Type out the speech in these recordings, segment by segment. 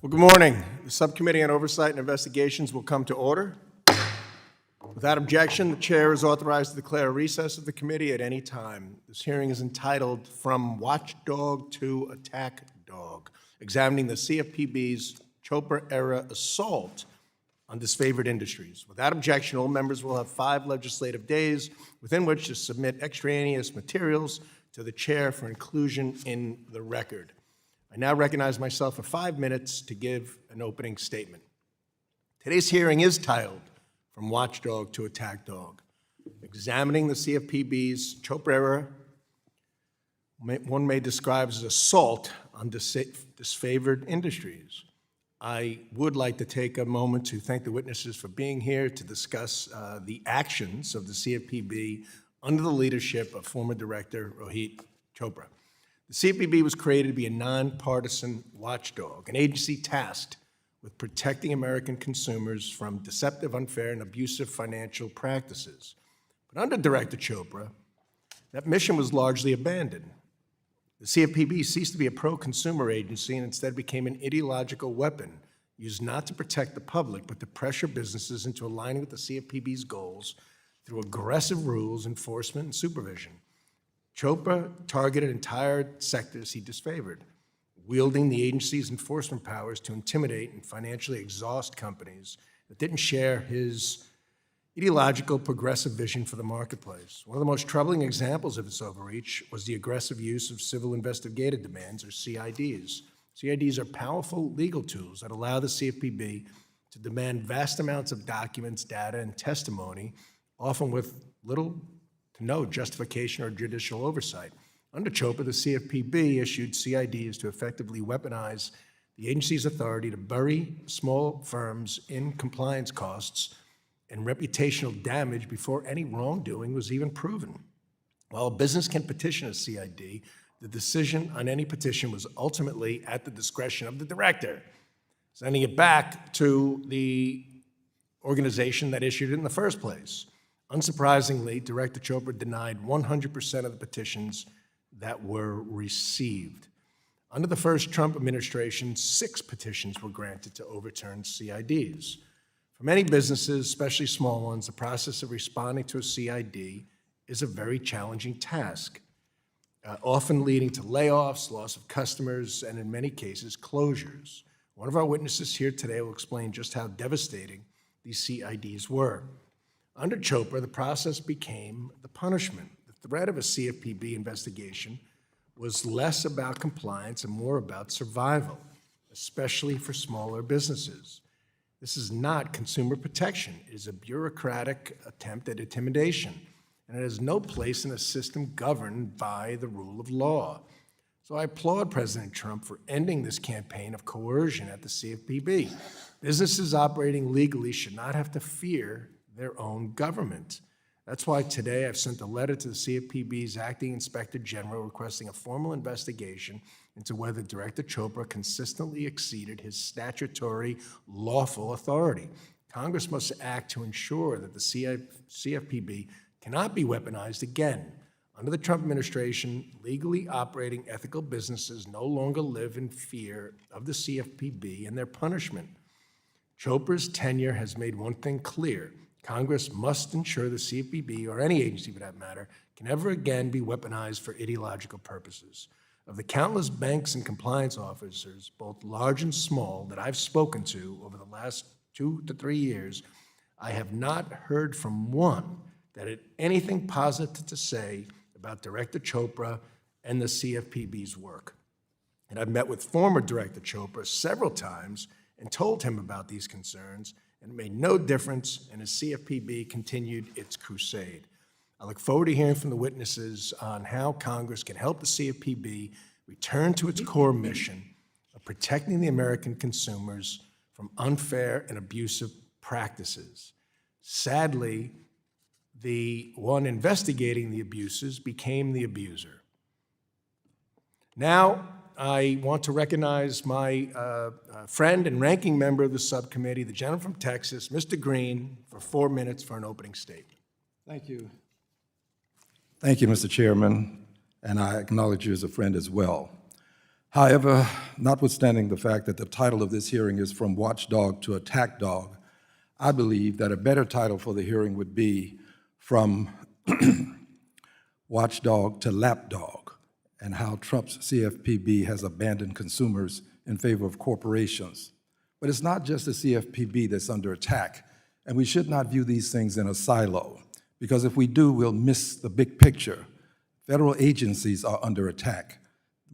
Well, good morning. The Subcommittee on Oversight and Investigations will come to order. Without objection, the chair is authorized to declare a recess of the committee at any time. This hearing is entitled From Watchdog to Attack Dog, examining the CFPB's Chopra-era assault on disfavored industries. Without objection, all members will have 5 legislative days within which to submit extraneous materials to the chair for inclusion in the record. I now recognize myself for 5 minutes to give an opening statement. Today's hearing is titled From Watchdog to Attack Dog, examining the CFPB's Chopra-era, one may describe as assault on disfavored industries. I would like to take a moment to thank the witnesses for being here to discuss the actions of the CFPB under the leadership of former Director Rohit Chopra. The CFPB was created to be a nonpartisan watchdog, an agency tasked with protecting American consumers from deceptive, unfair, and abusive financial practices. But under Director Chopra, that mission was largely abandoned. The CFPB ceased to be a pro-consumer agency and instead became an ideological weapon used not to protect the public, but to pressure businesses into aligning with the CFPB's goals through aggressive rules, enforcement, and supervision. Chopra targeted entire sectors he disfavored, wielding the agency's enforcement powers to intimidate and financially exhaust companies that didn't share his ideological progressive vision for the marketplace. One of the most troubling examples of this overreach was the aggressive use of civil investigative demands, or CIDs. CIDs are powerful legal tools that allow the CFPB to demand vast amounts of documents, data, and testimony, often with little to no justification or judicial oversight. Under Chopra, the CFPB issued CIDs to effectively weaponize the agency's authority to bury small firms in compliance costs and reputational damage before any wrongdoing was even proven. While a business can petition a CID, the decision on any petition was ultimately at the discretion of the director, sending it back to the organization that issued it in the first place. Unsurprisingly, Director Chopra denied 100% of the petitions that were received. Under the first Trump administration, 6 petitions were granted to overturn CIDs. For many businesses, especially small ones, the process of responding to a CID is a very challenging task, often leading to layoffs, loss of customers, and in many cases, closures. One of our witnesses here today will explain just how devastating these CIDs were. Under Chopra, the process became the punishment. The threat of a CFPB investigation was less about compliance and more about survival, especially for smaller businesses. This is not consumer protection. It is a bureaucratic attempt at intimidation, and it has no place in a system governed by the rule of law. So I applaud President Trump for ending this campaign of coercion at the CFPB. Businesses operating legally should not have to fear their own government. That's why today I've sent a letter to the CFPB's Acting Inspector General requesting a formal investigation into whether Director Chopra consistently exceeded his statutory lawful authority. Congress must act to ensure that the CFPB cannot be weaponized again. Under the Trump administration, legally operating ethical businesses no longer live in fear of the CFPB and their punishment. Chopra's tenure has made one thing clear. Congress must ensure the CFPB, or any agency for that matter, can never again be weaponized for ideological purposes. Of the countless banks and compliance officers, both large and small, that I've spoken to over the last 2 to 3 years, I have not heard from one that had anything positive to say about Director Chopra and the CFPB's work. And I've met with former Director Chopra several times and told him about these concerns, and it made no difference, and the CFPB continued its crusade. I look forward to hearing from the witnesses on how Congress can help the CFPB return to its core mission of protecting the American consumers from unfair and abusive practices. Sadly, the one investigating the abuses became the abuser. Now, I want to recognize my friend and ranking member of the subcommittee, the gentleman from Texas, Mr. Green, for 4 minutes for an opening statement. Thank you. Thank you, Mr. Chairman, and I acknowledge you as a friend as well. However, notwithstanding the fact that the title of this hearing is From Watchdog to Attack Dog, I believe that a better title for the hearing would be From Watchdog to Lapdog, and how Trump's CFPB has abandoned consumers in favor of corporations. But it's not just the CFPB that's under attack, and we should not view these things in a silo, because if we do, we'll miss the big picture. Federal agencies are under attack.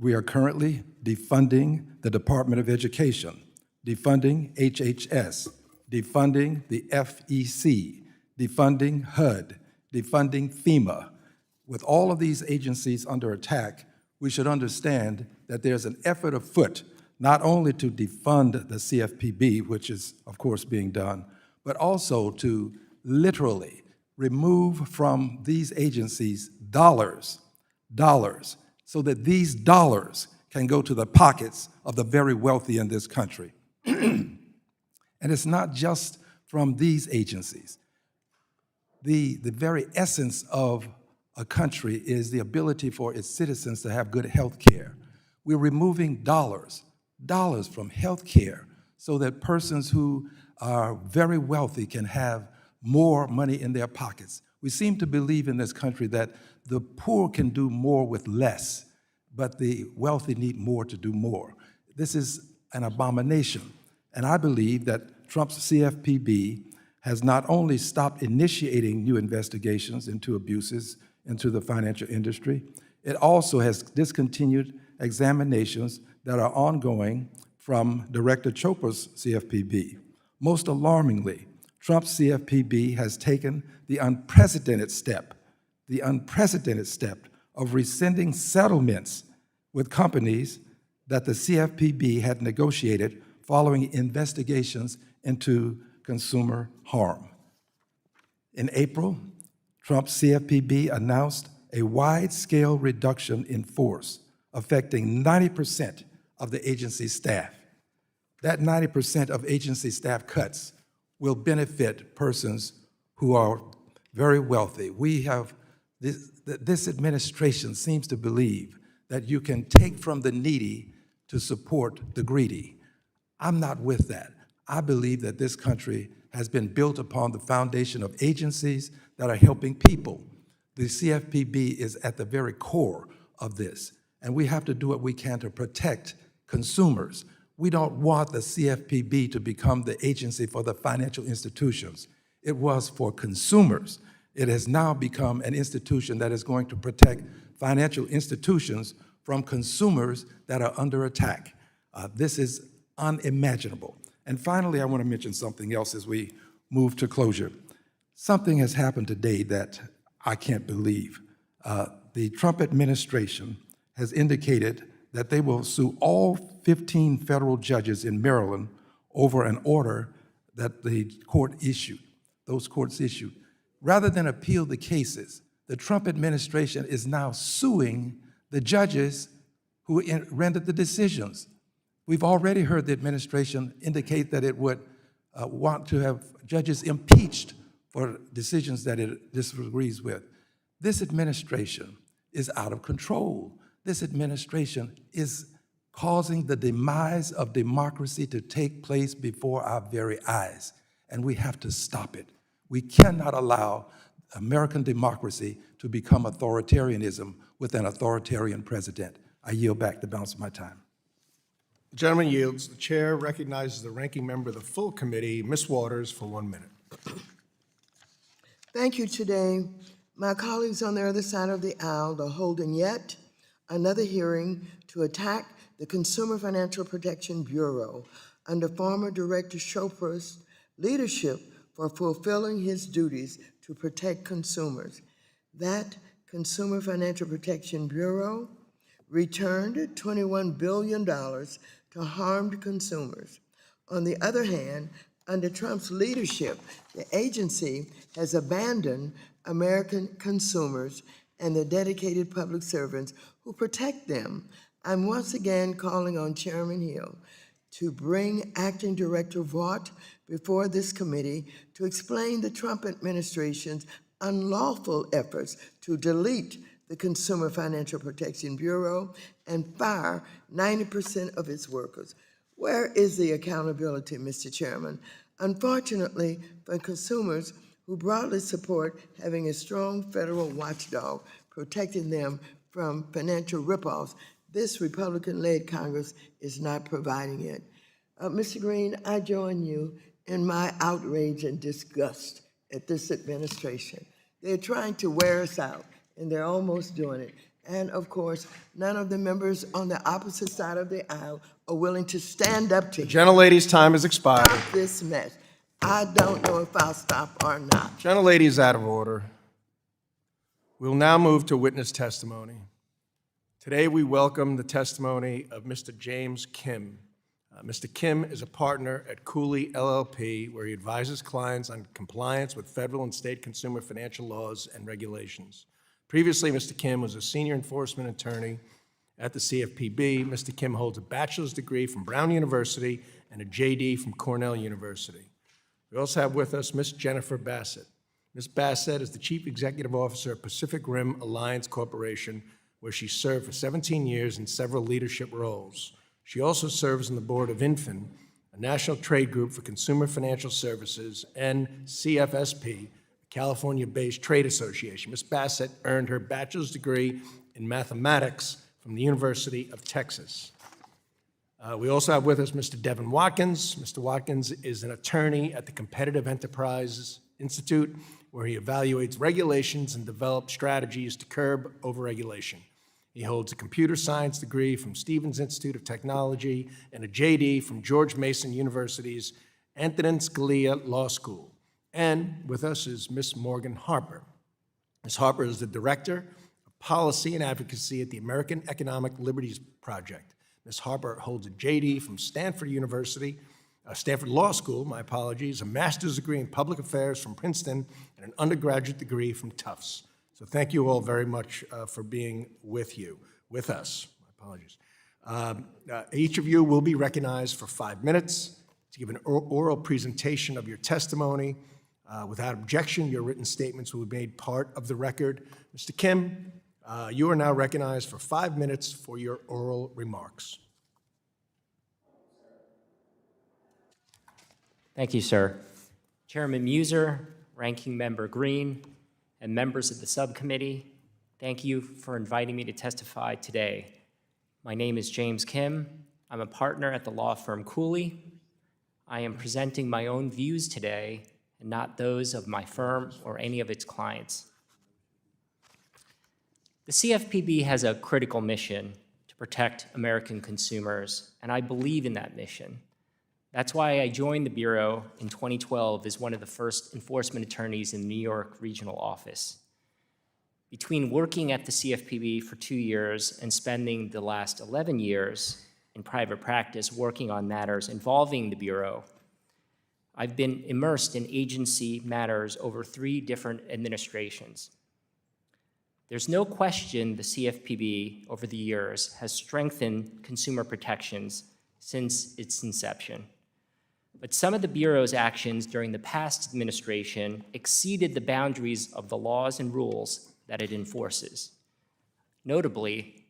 We are currently defunding the Department of Education, defunding HHS, defunding the FEC, defunding HUD, defunding FEMA. With all of these agencies under attack, we should understand that there's an effort afoot not only to defund the CFPB, which is, of course, being done, but also to literally remove from these agencies dollars, so that these dollars can go to the pockets of the very wealthy in this country. And it's not just from these agencies. The very essence of a country is the ability for its citizens to have good health care. We're removing dollars from health care so that persons who are very wealthy can have more money in their pockets. We seem to believe in this country that the poor can do more with less, but the wealthy need more to do more. This is an abomination. And I believe that Trump's CFPB has not only stopped initiating new investigations into abuses into the financial industry, it also has discontinued examinations that are ongoing from Director Chopra's CFPB. Most alarmingly, Trump's CFPB has taken the unprecedented step of rescinding settlements with companies that the CFPB had negotiated following investigations into consumer harm. In April, Trump's CFPB announced a wide-scale reduction in force affecting 90% of the agency's staff. That 90% of agency staff cuts will benefit persons who are very wealthy. We have this administration seems to believe that you can take from the needy to support the greedy. I'm not with that. I believe that this country has been built upon the foundation of agencies that are helping people. The CFPB is at the very core of this, and we have to do what we can to protect consumers. We don't want the CFPB to become the agency for the financial institutions. It was for consumers. It has now become an institution that is going to protect financial institutions from consumers that are under attack. This is unimaginable. And finally, I want to mention something else as we move to closure. Something has happened today that I can't believe. The Trump administration has indicated that they will sue all 15 federal judges in Maryland over an order that the court issued, those courts issued. Rather than appeal the cases, the Trump administration is now suing the judges who rendered the decisions. We've already heard the administration indicate that it would want to have judges impeached for decisions that it disagrees with. This administration is out of control. This administration is causing the demise of democracy to take place before our very eyes, and we have to stop it. We cannot allow American democracy to become authoritarianism with an authoritarian president. I yield back the balance of my time. The gentleman yields. The chair recognizes the ranking member of the full committee, Ms. Waters, for 1 minute. Thank you. Today, my colleagues on the other side of the aisle are holding yet another hearing to attack the Consumer Financial Protection Bureau under former Director Chopra's leadership for fulfilling his duties to protect consumers. That Consumer Financial Protection Bureau returned $21 billion to harmed consumers. On the other hand, under Trump's leadership, the agency has abandoned American consumers and the dedicated public servants who protect them. I'm once again calling on Chairman Hill to bring Acting Director Vaught before this committee to explain the Trump administration's unlawful efforts to delete the Consumer Financial Protection Bureau and fire 90% of its workers. Where is the accountability, Mr. Chairman? Unfortunately, for consumers who broadly support having a strong federal watchdog protecting them from financial ripoffs, this Republican-led Congress is not providing it. Mr. Green, I join you in my outrage and disgust at this administration. They're trying to wear us out, and they're almost doing it. And of course, none of the members on the opposite side of the aisle are willing to stand up to Gentlelady's time has expired. stop this mess. I don't know if I'll stop or not. Gentlelady is out of order. We will now move to witness testimony. Today, we welcome the testimony of Mr. James Kim. Mr. Kim is a partner at Cooley, LLP, where he advises clients on compliance with federal and state consumer financial laws and regulations. Previously, Mr. Kim was a senior enforcement attorney at the CFPB. Mr. Kim holds a bachelor's degree from Brown University and a JD from Cornell University. We also have with us Ms. Jennifer Bassett. Ms. Bassett is the Chief Executive Officer of Pacific Rim Alliance Corporation, where she served for 17 years in several leadership roles. She also serves on the board of INFIN, a national trade group for consumer financial services, and CFSP, a California-based trade association. Ms. Bassett earned her bachelor's degree in mathematics from the University of Texas. We also have with us Mr. Devin Watkins. Mr. Watkins is an attorney at the Competitive Enterprises Institute, where he evaluates regulations and develops strategies to curb overregulation. He holds a computer science degree from Stevens Institute of Technology and a JD from George Mason University's Antonin Scalia Law School. And with us is Ms. Morgan Harper. Ms. Harper is the Director of Policy and Advocacy at the American Economic Liberties Project. Ms. Harper holds a JD from Stanford University, Stanford Law School, my apologies, a master's degree in public affairs from Princeton, and an undergraduate degree from Tufts. So thank you all very much for being with us. My apologies. Each of you will be recognized for 5 minutes to give an oral presentation of your testimony. Without objection, your written statements will be made part of the record. Mr. Kim, you are now recognized for 5 minutes for your oral remarks. Thank you, sir. Chairman Muser, Ranking Member Green, and members of the subcommittee, thank you for inviting me to testify today. My name is James Kim. I'm a partner at the law firm Cooley. I am presenting my own views today and not those of my firm or any of its clients. The CFPB has a critical mission to protect American consumers, and I believe in that mission. That's why I joined the Bureau in 2012 as one of the first enforcement attorneys in the New York regional office. Between working at the CFPB for 2 years and spending the last 11 years in private practice working on matters involving the Bureau, I've been immersed in agency matters over 3 different administrations. There's no question the CFPB over the years has strengthened consumer protections since its inception. But some of the Bureau's actions during the past administration exceeded the boundaries of the laws and rules that it enforces. Notably,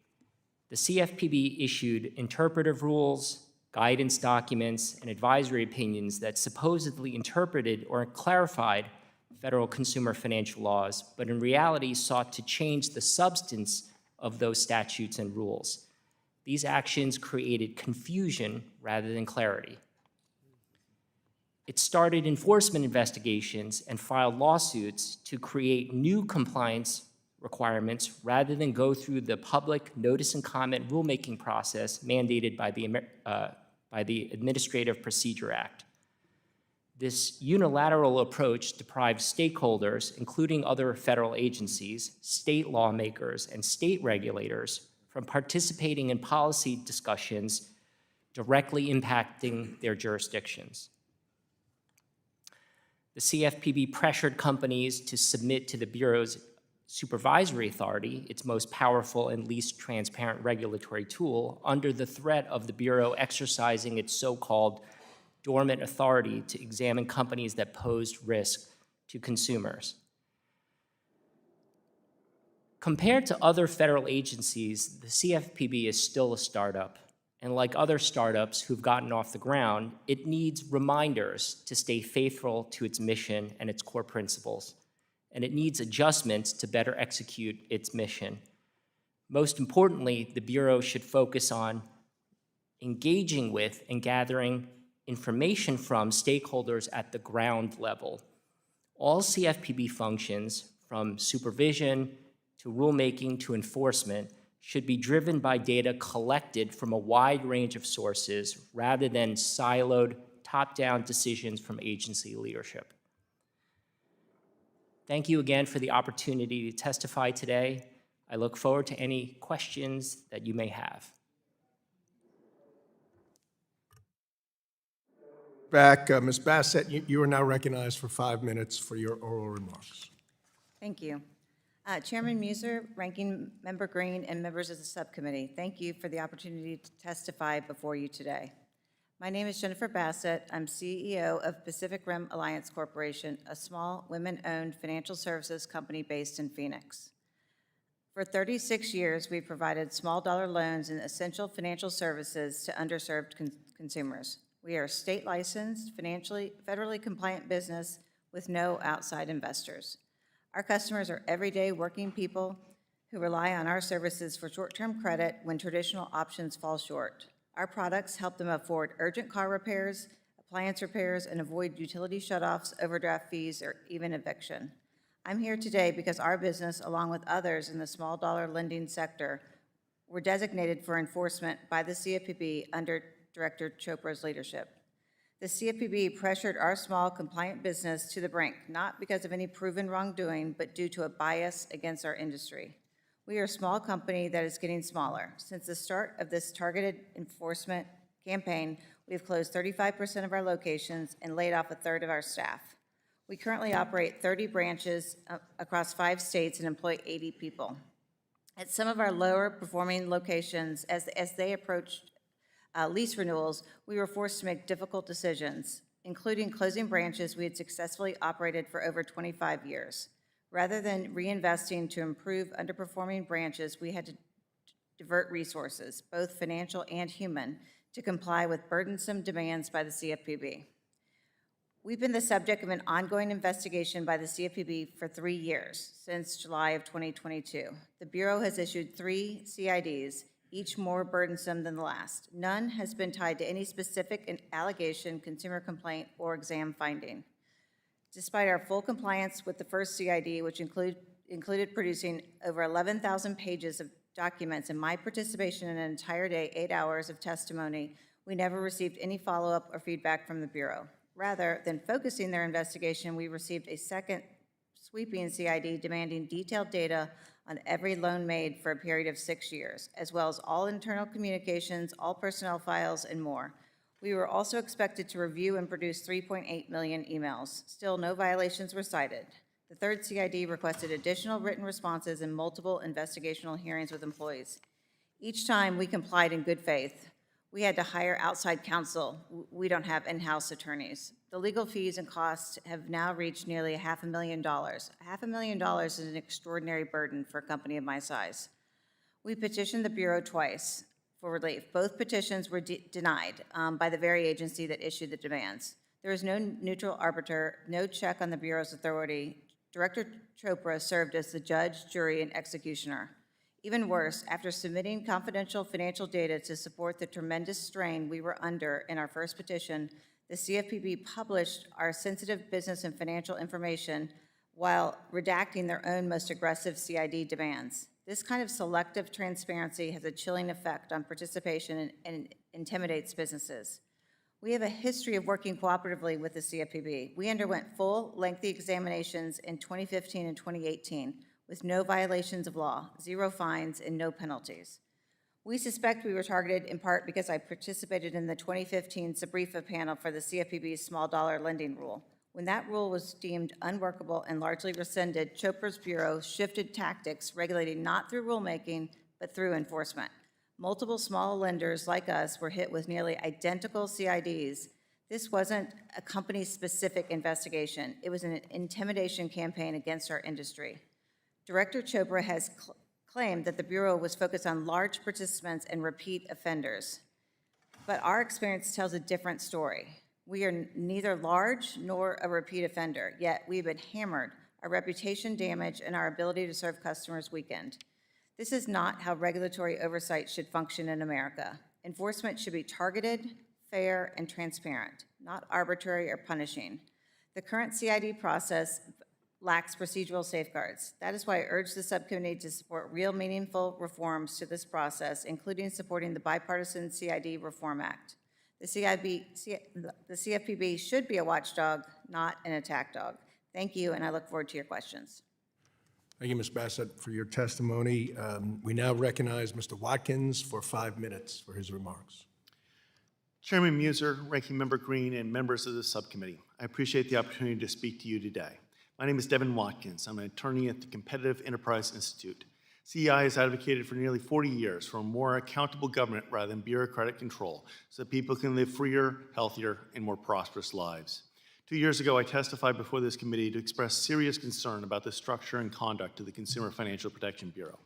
the CFPB issued interpretive rules, guidance documents, and advisory opinions that supposedly interpreted or clarified federal consumer financial laws, but in reality sought to change the substance of those statutes and rules. These actions created confusion rather than clarity. It started enforcement investigations and filed lawsuits to create new compliance requirements rather than go through the public notice and comment rulemaking process mandated by the Administrative Procedure Act. This unilateral approach deprived stakeholders, including other federal agencies, state lawmakers, and state regulators from participating in policy discussions directly impacting their jurisdictions. The CFPB pressured companies to submit to the Bureau's supervisory authority, its most powerful and least transparent regulatory tool, under the threat of the Bureau exercising its so-called dormant authority to examine companies that posed risk to consumers. Compared to other federal agencies, the CFPB is still a startup. And like other startups who've gotten off the ground, it needs reminders to stay faithful to its mission and its core principles. And it needs adjustments to better execute its mission. Most importantly, the Bureau should focus on engaging with and gathering information from stakeholders at the ground level. All CFPB functions, from supervision to rulemaking to enforcement, should be driven by data collected from a wide range of sources rather than siloed, top-down decisions from agency leadership. Thank you again for the opportunity to testify today. I look forward to any questions that you may have. Back, Ms. Bassett, you are now recognized for 5 minutes for your oral remarks. Thank you. Chairman Muser, Ranking Member Green, and members of the subcommittee, thank you for the opportunity to testify before you today. My name is Jennifer Bassett. I'm CEO of Pacific Rim Alliance Corporation, a small women-owned financial services company based in Phoenix. For 36 years, we've provided small-dollar loans and essential financial services to underserved consumers. We are a state-licensed, federally compliant business with no outside investors. Our customers are everyday working people who rely on our services for short-term credit when traditional options fall short. Our products help them afford urgent car repairs, appliance repairs, and avoid utility shutoffs, overdraft fees, or even eviction. I'm here today because our business, along with others in the small dollar lending sector, were designated for enforcement by the CFPB under Director Chopra's leadership. The CFPB pressured our small compliant business to the brink, not because of any proven wrongdoing, but due to a bias against our industry. We are a small company that is getting smaller. Since the start of this targeted enforcement campaign, we have closed 35% of our locations and laid off a third of our staff. We currently operate 30 branches across 5 states and employ 80 people. At some of our lower performing locations, as they approached lease renewals, we were forced to make difficult decisions, including closing branches we had successfully operated for over 25 years. Rather than reinvesting to improve underperforming branches, we had to divert resources, both financial and human, to comply with burdensome demands by the CFPB. We've been the subject of an ongoing investigation by the CFPB for 3 years, since July of 2022. The Bureau has issued 3 CIDs, each more burdensome than the last. None has been tied to any specific allegation, consumer complaint, or exam finding. Despite our full compliance with the first CID, which included producing over 11,000 pages of documents and my participation in an entire day, 8 hours of testimony, we never received any follow-up or feedback from the Bureau. Rather than focusing their investigation, we received a second sweeping CID demanding detailed data on every loan made for a period of 6 years, as well as all internal communications, all personnel files, and more. We were also expected to review and produce 3.8 million emails. Still, no violations were cited. The third CID requested additional written responses and multiple investigational hearings with employees. Each time, we complied in good faith. We had to hire outside counsel. We don't have in-house attorneys. The legal fees and costs have now reached nearly $500,000. $500,000 is an extraordinary burden for a company of my size. We petitioned the Bureau twice for relief. Both petitions were denied by the very agency that issued the demands. There is no neutral arbiter, no check on the Bureau's authority. Director Chopra served as the judge, jury, and executioner. Even worse, after submitting confidential financial data to support the tremendous strain we were under in our first petition, the CFPB published our sensitive business and financial information while redacting their own most aggressive CID demands. This kind of selective transparency has a chilling effect on participation and intimidates businesses. We have a history of working cooperatively with the CFPB. We underwent full, lengthy examinations in 2015 and 2018 with no violations of law, 0 fines, and no penalties. We suspect we were targeted in part because I participated in the 2015 Sabrifa panel for the CFPB's small dollar lending rule. When that rule was deemed unworkable and largely rescinded, Chopra's Bureau shifted tactics, regulating not through rulemaking, but through enforcement. Multiple small lenders like us were hit with nearly identical CIDs. This wasn't a company-specific investigation. It was an intimidation campaign against our industry. Director Chopra has claimed that the Bureau was focused on large participants and repeat offenders. But our experience tells a different story. We are neither large nor a repeat offender, yet we've been hammered, our reputation damaged, and our ability to serve customers weakened. This is not how regulatory oversight should function in America. Enforcement should be targeted, fair, and transparent, not arbitrary or punishing. The current CID process lacks procedural safeguards. That is why I urge the subcommittee to support real, meaningful reforms to this process, including supporting the bipartisan CID Reform Act. The CFPB should be a watchdog, not an attack dog. Thank you, and I look forward to your questions. Thank you, Ms. Bassett, for your testimony. We now recognize Mr. Watkins for 5 minutes for his remarks. Chairman Muser, Ranking Member Green, and members of the subcommittee, I appreciate the opportunity to speak to you today. My name is Devin Watkins. I'm an attorney at the Competitive Enterprise Institute. CEI has advocated for nearly 40 years for a more accountable government rather than bureaucratic control so that people can live freer, healthier, and more prosperous lives. 2 years ago, I testified before this committee to express serious concern about the structure and conduct of the Consumer Financial Protection Bureau.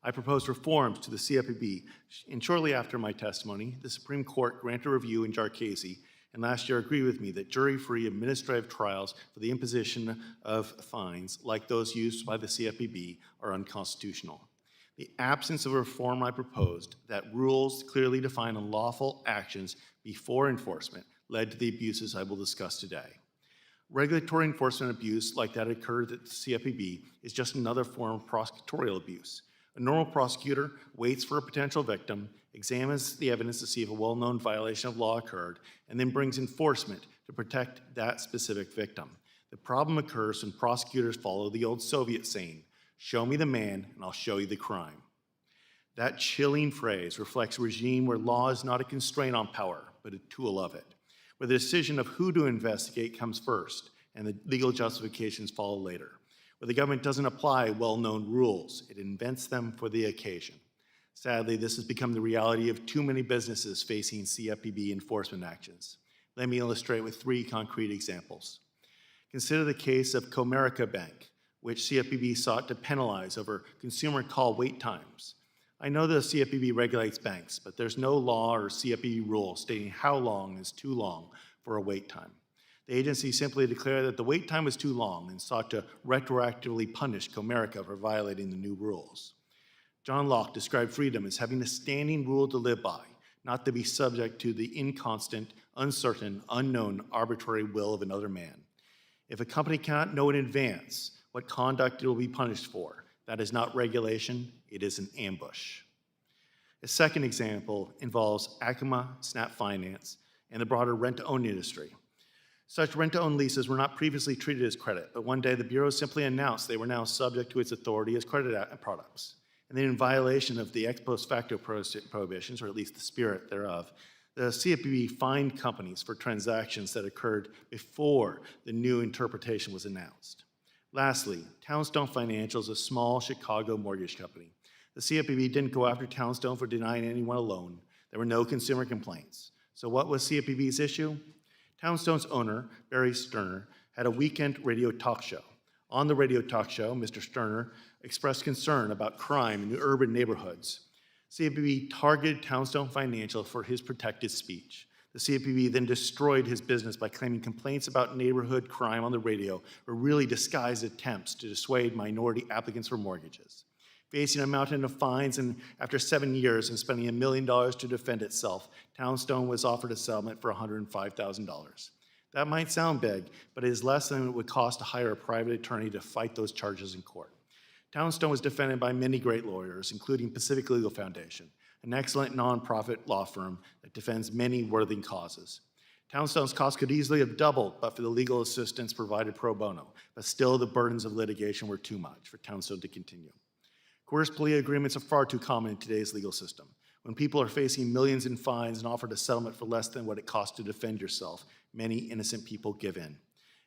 I proposed reforms to the CFPB, and shortly after my testimony, the Supreme Court granted review in Jarchese, and last year agreed with me that jury-free administrative trials for the imposition of fines, like those used by the CFPB, are unconstitutional. The absence of a reform I proposed that rules clearly define unlawful actions before enforcement led to the abuses I will discuss today. Regulatory enforcement abuse like that occurred at the CFPB is just another form of prosecutorial abuse. A normal prosecutor waits for a potential victim, examines the evidence to see if a well-known violation of law occurred, and then brings enforcement to protect that specific victim. The problem occurs when prosecutors follow the old Soviet saying, "Show me the man and I'll show you the crime." That chilling phrase reflects a regime where law is not a constraint on power, but a tool of it, where the decision of who to investigate comes first and the legal justifications follow later, where the government doesn't apply well-known rules, it invents them for the occasion. Sadly, this has become the reality of too many businesses facing CFPB enforcement actions. Let me illustrate with 3 concrete examples. Consider the case of Comerica Bank, which CFPB sought to penalize over consumer call wait times. I know the CFPB regulates banks, but there's no law or CFPB rule stating how long is too long for a wait time. The agency simply declared that the wait time was too long and sought to retroactively punish Comerica for violating the new rules. John Locke described freedom as having a standing rule to live by, not to be subject to the inconstant, uncertain, unknown, arbitrary will of another man. If a company cannot know in advance what conduct it will be punished for, that is not regulation, it is an ambush. A second example involves Acoma, Snap Finance, and the broader rent-to-own industry. Such rent-to-own leases were not previously treated as credit, but one day the Bureau simply announced they were now subject to its authority as credit products. And then in violation of the ex post facto prohibitions, or at least the spirit thereof, the CFPB fined companies for transactions that occurred before the new interpretation was announced. Lastly, Townstone Financial is a small Chicago mortgage company. The CFPB didn't go after Townstone for denying anyone a loan. There were no consumer complaints. So what was CFPB's issue? Townstone's owner, Barry Sterner, had a weekend radio talk show. On the radio talk show, Mr. Sterner expressed concern about crime in urban neighborhoods. CFPB targeted Townstone Financial for his protected speech. The CFPB then destroyed his business by claiming complaints about neighborhood crime on the radio were really disguised attempts to dissuade minority applicants for mortgages. Facing a mountain of fines, and after 7 years and spending $1 million to defend itself, Townstone was offered a settlement for $105,000. That might sound big, but it is less than it would cost to hire a private attorney to fight those charges in court. Townstone was defended by many great lawyers, including Pacific Legal Foundation, an excellent nonprofit law firm that defends many worthy causes. Townstone's costs could easily have doubled but for the legal assistance provided pro bono, but still the burdens of litigation were too much for Townstone to continue. Coerced plea agreements are far too common in today's legal system. When people are facing millions in fines and offered a settlement for less than what it costs to defend yourself, many innocent people give in.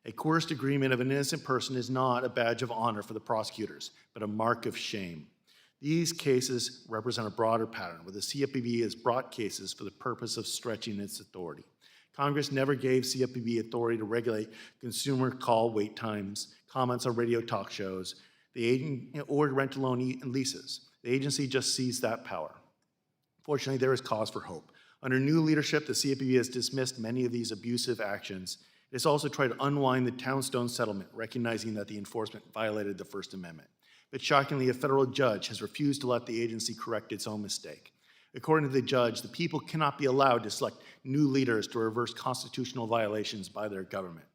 A coerced agreement of an innocent person is not a badge of honor for the prosecutors, but a mark of shame. These cases represent a broader pattern where the CFPB has brought cases for the purpose of stretching its authority. Congress never gave CFPB authority to regulate consumer call wait times, comments on radio talk shows. or rent-to-own leases. The agency just seized that power. Fortunately, there is cause for hope. Under new leadership, the CFPB has dismissed many of these abusive actions. It has also tried to unwind the Townstone settlement, recognizing that the enforcement violated the First Amendment. But shockingly, a federal judge has refused to let the agency correct its own mistake. According to the judge, the people cannot be allowed to select new leaders to reverse constitutional violations by their government.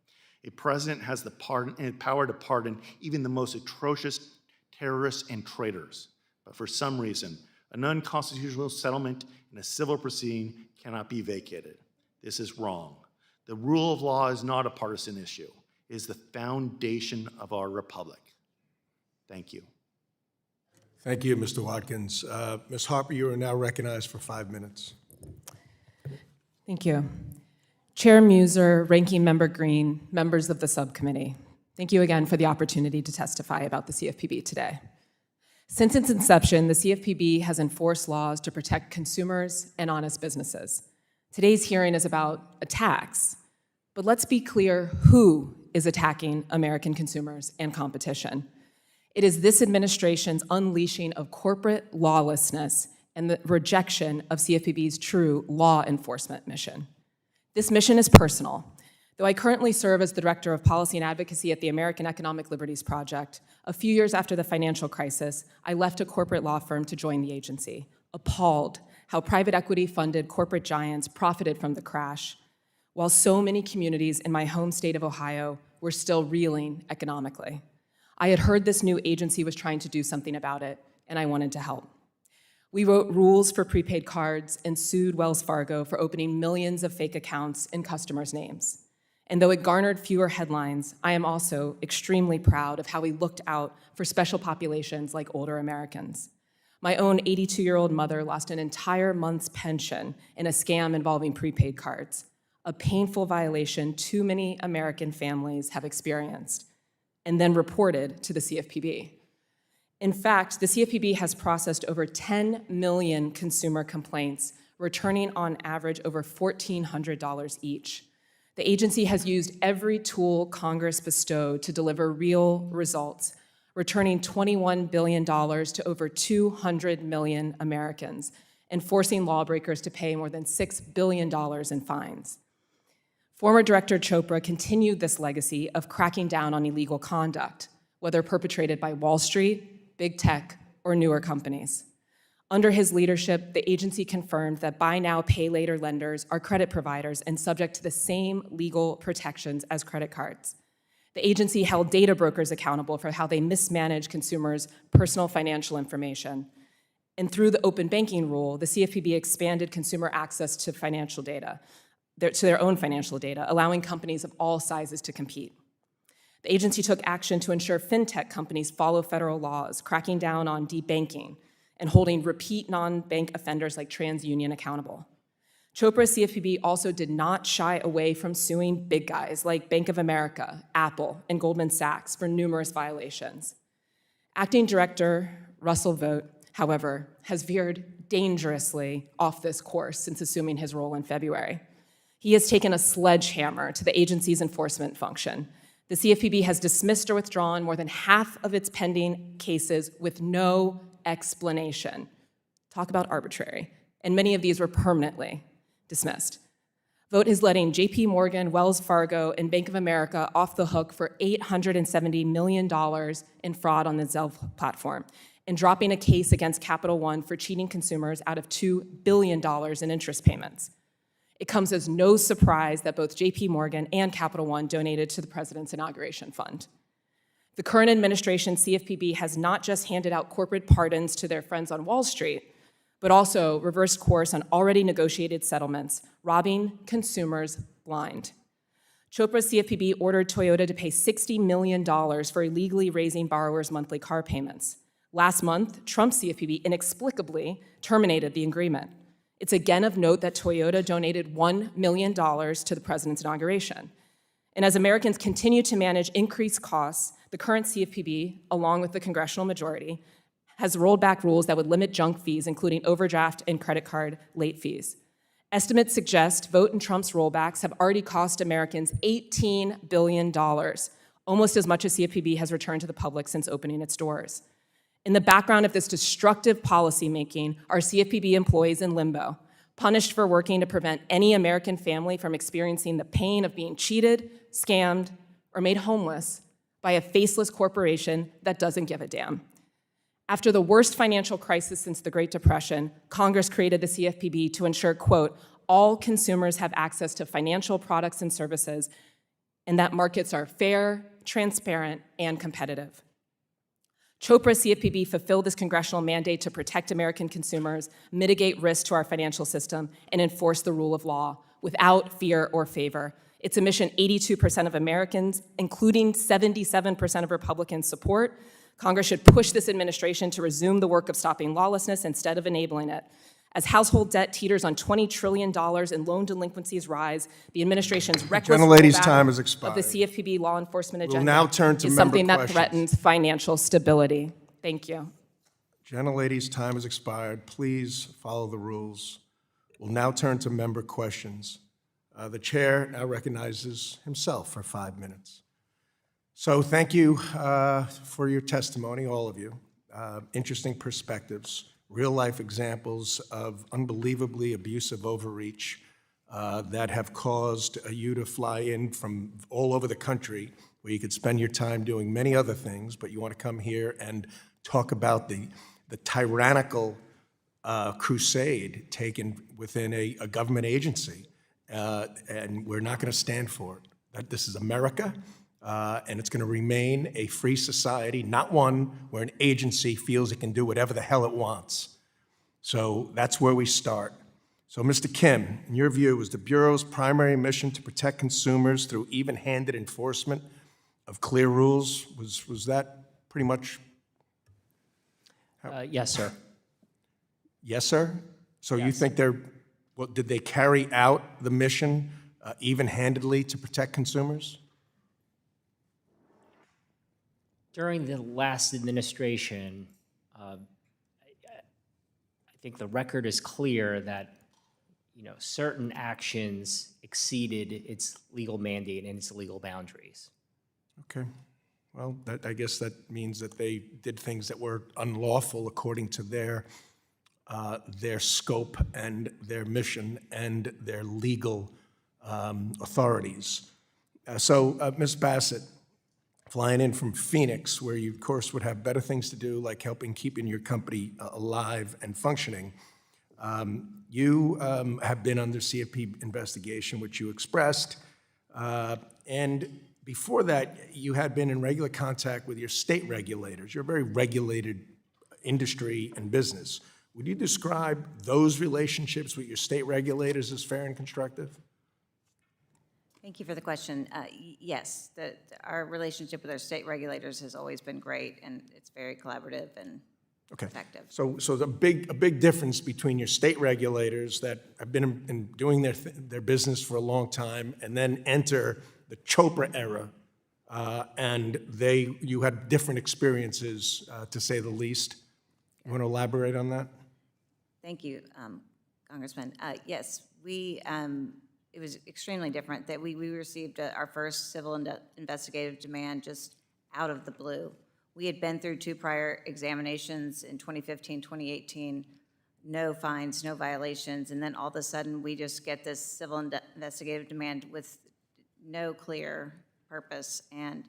A president has the power to pardon even the most atrocious terrorists and traitors. But for some reason, an unconstitutional settlement in a civil proceeding cannot be vacated. This is wrong. The rule of law is not a partisan issue. It is the foundation of our republic. Thank you. Thank you, Mr. Watkins. Ms. Harper, you are now recognized for 5 minutes. Thank you. Chair Muser, Ranking Member Green, members of the subcommittee, thank you again for the opportunity to testify about the CFPB today. Since its inception, the CFPB has enforced laws to protect consumers and honest businesses. Today's hearing is about attacks, but let's be clear who is attacking American consumers and competition. It is this administration's unleashing of corporate lawlessness and the rejection of CFPB's true law enforcement mission. This mission is personal. Though I currently serve as the Director of Policy and Advocacy at the American Economic Liberties Project, a few years after the financial crisis, I left a corporate law firm to join the agency, appalled how private equity-funded corporate giants profited from the crash, while so many communities in my home state of Ohio were still reeling economically. I had heard this new agency was trying to do something about it, and I wanted to help. We wrote rules for prepaid cards and sued Wells Fargo for opening millions of fake accounts in customers' names. And though it garnered fewer headlines, I am also extremely proud of how we looked out for special populations like older Americans. My own 82-year-old mother lost an entire month's pension in a scam involving prepaid cards, a painful violation too many American families have experienced, and then reported to the CFPB. In fact, the CFPB has processed over 10 million consumer complaints, returning on average over $1,400 each. The agency has used every tool Congress bestowed to deliver real results, returning $21 billion to over 200 million Americans and forcing lawbreakers to pay more than $6 billion in fines. Former Director Chopra continued this legacy of cracking down on illegal conduct, whether perpetrated by Wall Street, big tech, or newer companies. Under his leadership, the agency confirmed that buy now, pay later lenders are credit providers and subject to the same legal protections as credit cards. The agency held data brokers accountable for how they mismanage consumers' personal financial information. And through the open banking rule, the CFPB expanded consumer access to financial data, to their own financial data, allowing companies of all sizes to compete. The agency took action to ensure fintech companies follow federal laws, cracking down on debanking and holding repeat non-bank offenders like TransUnion accountable. Chopra's CFPB also did not shy away from suing big guys like Bank of America, Apple, and Goldman Sachs for numerous violations. Acting Director Russell Vogt, however, has veered dangerously off this course since assuming his role in February. He has taken a sledgehammer to the agency's enforcement function. The CFPB has dismissed or withdrawn more than half of its pending cases with no explanation. Talk about arbitrary. And many of these were permanently dismissed. Vogt is letting JP Morgan, Wells Fargo, and Bank of America off the hook for $870 million in fraud on the Zelle platform and dropping a case against Capital One for cheating consumers out of $2 billion in interest payments. It comes as no surprise that both JP Morgan and Capital One donated to the president's inauguration fund. The current administration, CFPB, has not just handed out corporate pardons to their friends on Wall Street, but also reversed course on already negotiated settlements, robbing consumers blind. Chopra's CFPB ordered Toyota to pay $60 million for illegally raising borrowers' monthly car payments. Last month, Trump's CFPB inexplicably terminated the agreement. It's again of note that Toyota donated $1 million to the president's inauguration. And as Americans continue to manage increased costs, the current CFPB, along with the congressional majority, has rolled back rules that would limit junk fees, including overdraft and credit card late fees. Estimates suggest Vogt and Trump's rollbacks have already cost Americans $18 billion, almost as much as CFPB has returned to the public since opening its doors. In the background of this destructive policymaking are CFPB employees in limbo, punished for working to prevent any American family from experiencing the pain of being cheated, scammed, or made homeless by a faceless corporation that doesn't give a damn. After the worst financial crisis since the Great Depression, Congress created the CFPB to ensure, quote, all consumers have access to financial products and services, and that markets are fair, transparent, and competitive. Chopra CFPB fulfilled this congressional mandate to protect American consumers, mitigate risk to our financial system, and enforce the rule of law without fear or favor. It's a mission 82% of Americans, including 77% of Republicans, support. Congress should push this administration to resume the work of stopping lawlessness instead of enabling it. As household debt teeters on $20 trillion and loan delinquencies rise, the administration's reckless Gentlelady's rollback time has of expired. the CFPB law enforcement agenda now turn to is member something that questions. threatens financial stability. Thank you. Gentlelady's time has expired. Please follow the rules. We'll now turn to member questions. The chair now recognizes himself for 5 minutes. So thank you for your testimony, all of you. Interesting perspectives, real-life examples of unbelievably abusive overreach that have caused you to fly in from all over the country where you could spend your time doing many other things, but you want to come here and talk about the tyrannical crusade taken within a government agency. And we're not going to stand for it. That this is America, and it's going to remain a free society, not one where an agency feels it can do whatever the hell it wants. So that's where we start. So, Mr. Kim, in your view, was the Bureau's primary mission to protect consumers through even-handed enforcement of clear rules? Was that pretty much? Yes, sir. Yes, sir? So you think did they carry out the mission even-handedly to protect consumers? During the last administration, I think the record is clear that certain actions exceeded its legal mandate and its legal boundaries. Okay. Well, I guess that means that they did things that were unlawful according to their scope and their mission and their legal authorities. So, Ms. Bassett, flying in from Phoenix, where you, of course, would have better things to do, like helping keeping your company alive and functioning, you have been under CFP investigation, which you expressed, and before that, you had been in regular contact with your state regulators. You're a very regulated industry and business. Would you describe those relationships with your state regulators as fair and constructive? Thank you for the question. Yes, our relationship with our state regulators has always been great, and it's very collaborative and effective. So the big difference between your state regulators that have been doing their business for a long time and then enter the Chopra-era, and you had different experiences, to say the least. You want to elaborate on that? Thank you, Congressman. Yes, it was extremely different that we received our first civil investigative demand just out of the blue. We had been through 2 prior examinations in 2015, 2018, no fines, no violations, and then all of a sudden we just get this civil investigative demand with no clear purpose, and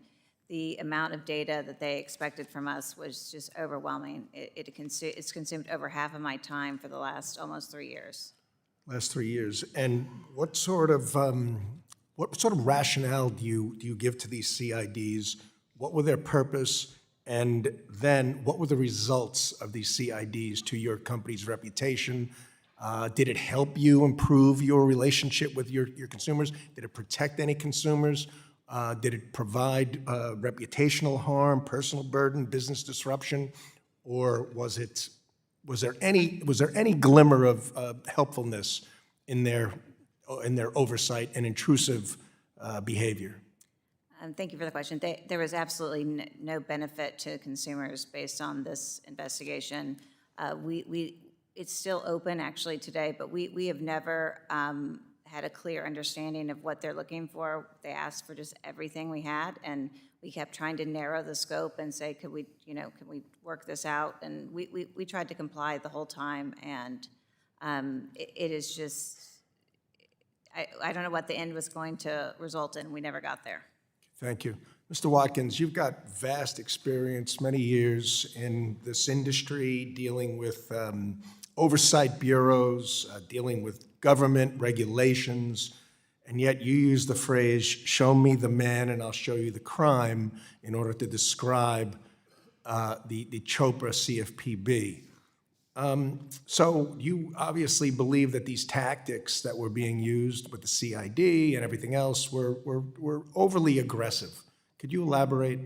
the amount of data that they expected from us was just overwhelming. It's consumed over half of my time for the last almost 3 years. Last 3 years. And what sort of rationale do you give to these CIDs? What were their purpose? And then what were the results of these CIDs to your company's reputation? Did it help you improve your relationship with your consumers? Did it protect any consumers? Did it provide reputational harm, personal burden, business disruption, or was there any glimmer of helpfulness in their oversight and intrusive behavior? Thank you for the question. There was absolutely no benefit to consumers based on this investigation. It's still open actually today, but we have never had a clear understanding of what they're looking for. They asked for just everything we had, and we kept trying to narrow the scope and say, could we work this out? And we tried to comply the whole time, and it is just, I don't know what the end was going to result in. We never got there. Thank you. Mr. Watkins, you've got vast experience, many years in this industry, dealing with oversight bureaus, dealing with government regulations, and yet you use the phrase, show me the man and I'll show you the crime, in order to describe the Chopra CFPB. So you obviously believe that these tactics that were being used with the CID and everything else were overly aggressive. Could you elaborate?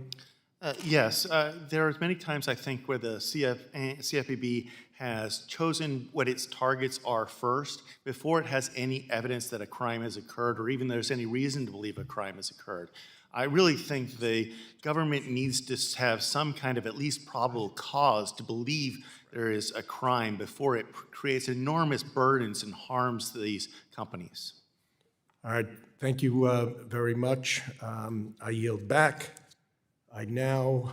Yes, there are many times, I think, where the CFPB has chosen what its targets are first before it has any evidence that a crime has occurred, or even there's any reason to believe a crime has occurred. I really think the government needs to have some kind of at least probable cause to believe there is a crime before it creates enormous burdens and harms these companies. All right, thank you very much. I yield back. I now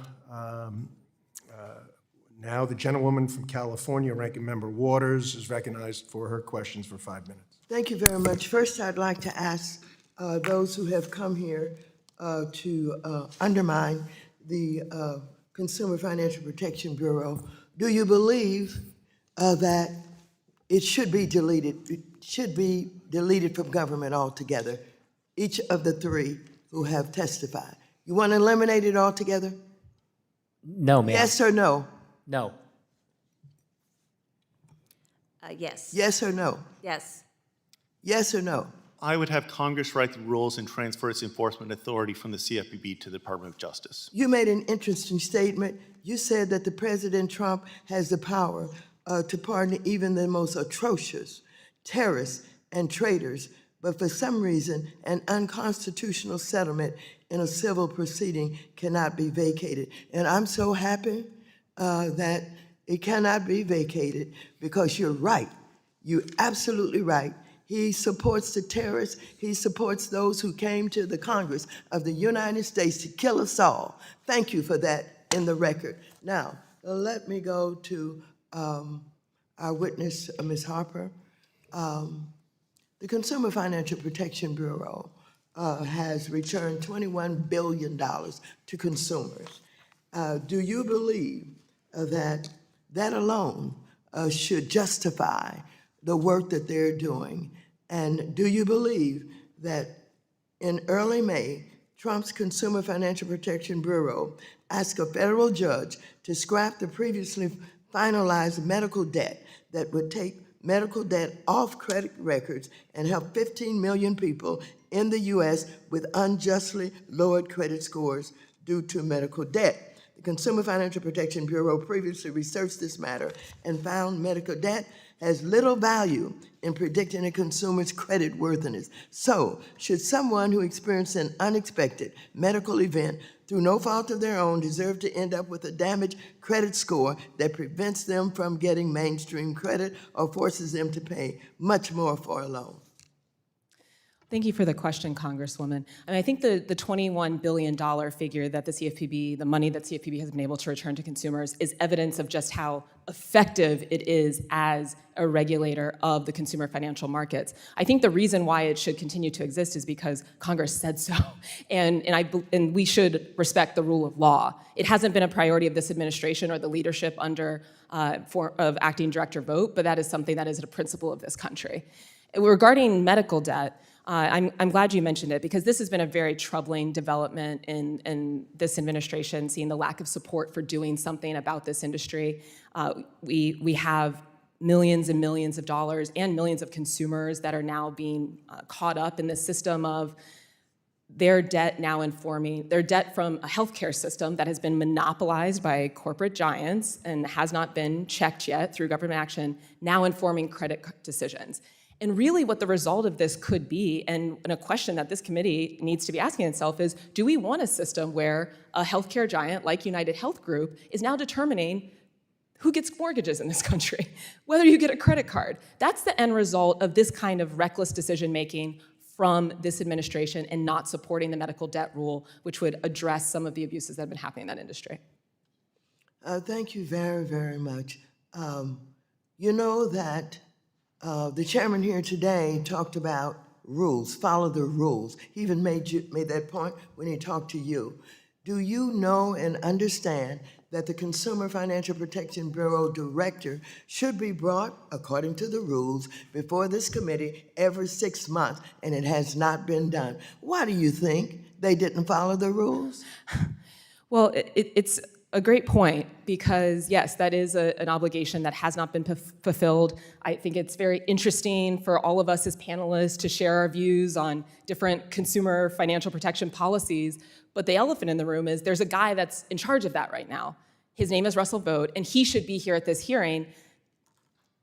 the gentlewoman from California, Ranking Member Waters, is recognized for her questions for 5 minutes. Thank you very much. First, I'd like to ask those who have come here to undermine the Consumer Financial Protection Bureau, do you believe that it should be deleted? It should be deleted from government altogether, each of the three who have testified. You want to eliminate it altogether? No, ma'am. Yes or no? No. Yes. Yes or no? Yes. Yes or no? I would have Congress write the rules and transfer its enforcement authority from the CFPB to the Department of Justice. You made an interesting statement. You said that the President Trump has the power to pardon even the most atrocious terrorists and traitors, but for some reason, an unconstitutional settlement in a civil proceeding cannot be vacated. And I'm so happy that it cannot be vacated, because you're right. You're absolutely right. He supports the terrorists. He supports those who came to the Congress of the United States to kill us all. Thank you for that in the record. Now, let me go to our witness, Ms. Harper. The Consumer Financial Protection Bureau has returned $21 billion to consumers. Do you believe that that alone should justify the work that they're doing? And do you believe that in early May, Trump's Consumer Financial Protection Bureau asked a federal judge to scrap the previously finalized medical debt that would take medical debt off credit records and help 15 million people in the U.S. with unjustly lowered credit scores due to medical debt? The Consumer Financial Protection Bureau previously researched this matter and found medical debt has little value in predicting a consumer's credit worthiness. So, should someone who experienced an unexpected medical event through no fault of their own deserve to end up with a damaged credit score that prevents them from getting mainstream credit or forces them to pay much more for a loan? Thank you for the question, Congresswoman. And I think the $21 billion figure that the CFPB, the money that CFPB has been able to return to consumers, is evidence of just how effective it is as a regulator of the consumer financial markets. I think the reason why it should continue to exist is because Congress said so, and we should respect the rule of law. It hasn't been a priority of this administration or the leadership under of Acting Director Vogt, but that is something that is a principle of this country. Regarding medical debt, I'm glad you mentioned it, because this has been a very troubling development in this administration, seeing the lack of support for doing something about this industry. We have millions and millions of dollars and millions of consumers that are now being caught up in the system of their debt now informing, their debt from a healthcare system that has been monopolized by corporate giants and has not been checked yet through government action, now informing credit decisions. And really what the result of this could be, and a question that this committee needs to be asking itself is, do we want a system where a healthcare giant like United Health Group is now determining who gets mortgages in this country, whether you get a credit card. That's the end result of this kind of reckless decision-making from this administration and not supporting the medical debt rule, which would address some of the abuses that have been happening in that industry. Thank you very, very much. You know that the chairman here today talked about rules, follow the rules. He even made that point when he talked to you. Do you know and understand that the Consumer Financial Protection Bureau director should be brought, according to the rules, before this committee every 6 months, and it has not been done? Why do you think they didn't follow the rules? Well, it's a great point, because yes, that is an obligation that has not been fulfilled. I think it's very interesting for all of us as panelists to share our views on different consumer financial protection policies, but the elephant in the room is there's a guy that's in charge of that right now. His name is Russell Vought, and he should be here at this hearing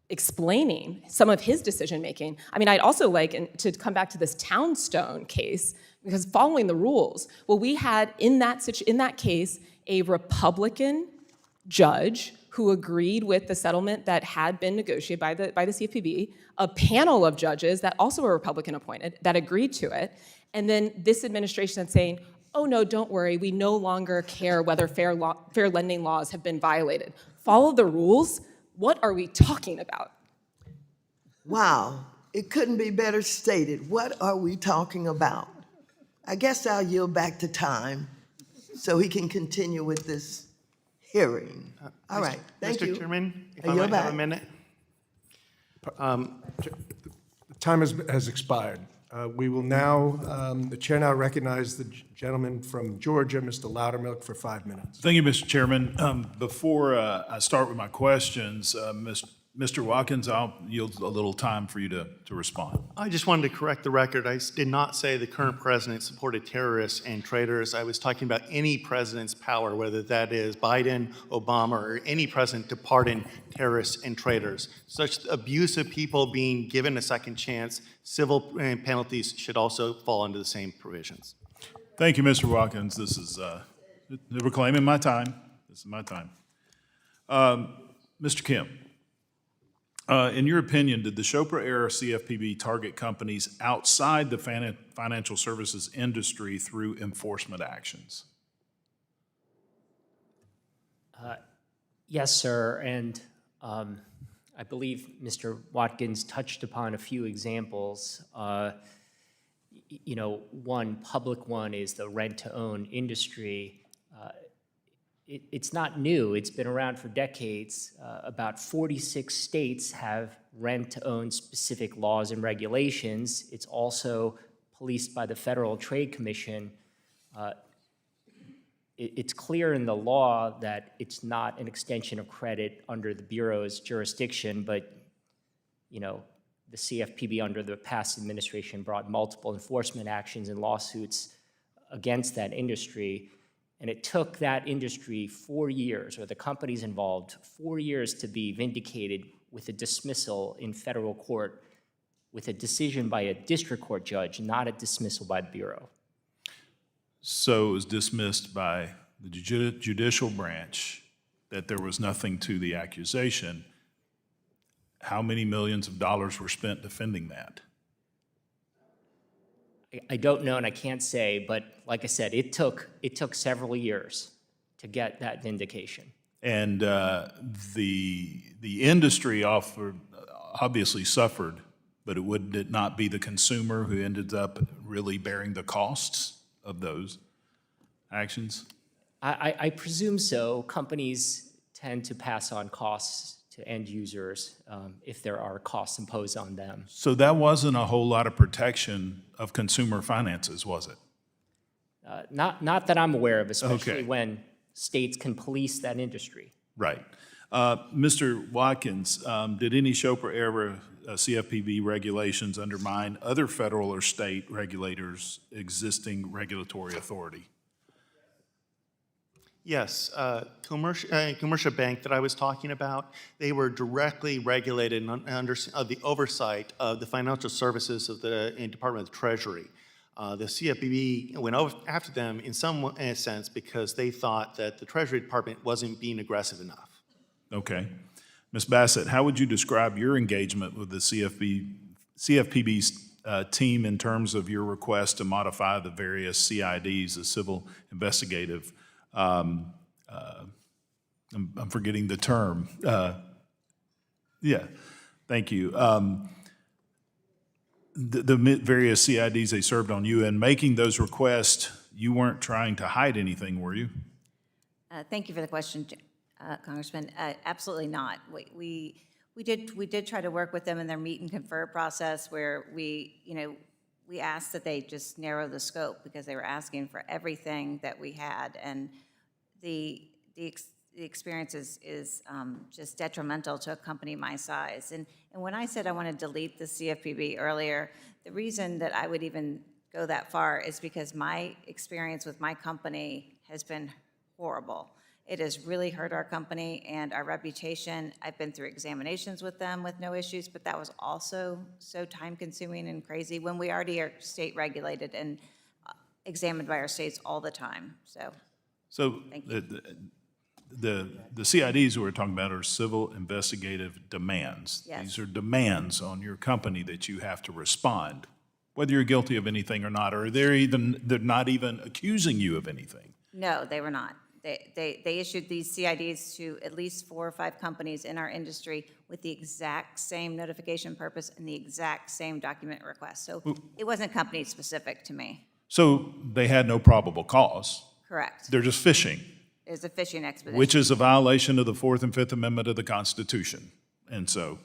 explaining some of his decision-making. I mean, I'd also like to come back to this Townstone case, because following the rules, well, we had in that case a Republican judge who agreed with the settlement that had been negotiated by the CFPB, a panel of judges that also were Republican appointed that agreed to it, and then this administration that's saying, oh no, don't worry, we no longer care whether fair lending laws have been violated. Follow the rules? What are we talking about? Wow, it couldn't be better stated. What are we talking about? I guess I'll yield back to time so he can continue with this hearing. All right, thank you. Mr. Chairman, if I I yield might have back. a minute. The time has expired. We will now, the chair now recognizes the gentleman from Georgia, Mr. Loudermilk, for 5 minutes. Thank you, Mr. Chairman. Before I start with my questions, Mr. Watkins, I'll yield a little time for you to respond. I just wanted to correct the record. I did not say the current president supported terrorists and traitors. I was talking about any president's power, whether that is Biden, Obama, or any president to pardon terrorists and traitors. Such abuse of people being given a second chance, civil penalties should also fall under the same provisions. Thank you, Mr. Watkins. This is, we're claiming my time. This is my time. Mr. Kim. In your opinion, did the Chopra-era CFPB target companies outside the financial services industry through enforcement actions? Yes, sir, and I believe Mr. Watkins touched upon a few examples. One public one is the rent-to-own industry. It's not new. It's been around for decades. About 46 states have rent-to-own specific laws and regulations. It's also policed by the Federal Trade Commission. It's clear in the law that it's not an extension of credit under the Bureau's jurisdiction, but the CFPB under the past administration brought multiple enforcement actions and lawsuits against that industry. And it took that industry 4 years, or the companies involved, 4 years to be vindicated with a dismissal in federal court with a decision by a district court judge, not a dismissal by the Bureau. So it was dismissed by the judicial branch that there was nothing to the accusation. How many millions of dollars were spent defending that? I don't know, and I can't say, but like I said, it took several years to get that vindication. And the industry obviously suffered, but would it not be the consumer who ended up really bearing the costs of those actions? I presume so. Companies tend to pass on costs to end users if there are costs imposed on them. So that wasn't a whole lot of protection of consumer finances, was it? Not that I'm aware of, especially Okay. when states can police that industry. Right. Mr. Watkins, did any Chopra-era CFPB regulations undermine other federal or state regulators' existing regulatory authority? Yes, commercial bank that I was talking about, they were directly regulated under the oversight of the financial services of the Department of Treasury. The CFPB went after them in some sense because they thought that the Treasury Department wasn't being aggressive enough. Okay. Ms. Bassett, how would you describe your engagement with the CFPB's team in terms of your request to modify the various CIDs, the civil investigative, I'm forgetting the term. Yeah, thank you. The various CIDs they served on you, and making those requests, you weren't trying to hide anything, were you? Thank you for the question, Congressman. Absolutely not. We did try to work with them in their meet and confer process, where we asked that they just narrow the scope because they were asking for everything that we had, and the experience is just detrimental to a company my size. And when I said I want to delete the CFPB earlier, the reason that I would even go that far is because my experience with my company has been horrible. It has really hurt our company and our reputation. I've been through examinations with them with no issues, but that was also so time-consuming and crazy when we already are state-regulated and examined by our states all the time. So Thank you. the CIDs we're talking about are civil investigative demands. Yes. These are demands on your company that you have to respond, whether you're guilty of anything or not, or they're not even accusing you of anything. No, they were not. They issued these CIDs to at least 4 or 5 companies in our industry with the exact same notification purpose and the exact same document request. So it wasn't company specific to me. So they had no probable cause. Correct. They're just fishing, It was a fishing expedition. which is a violation of the Fourth and Fifth Amendment of the Constitution. And so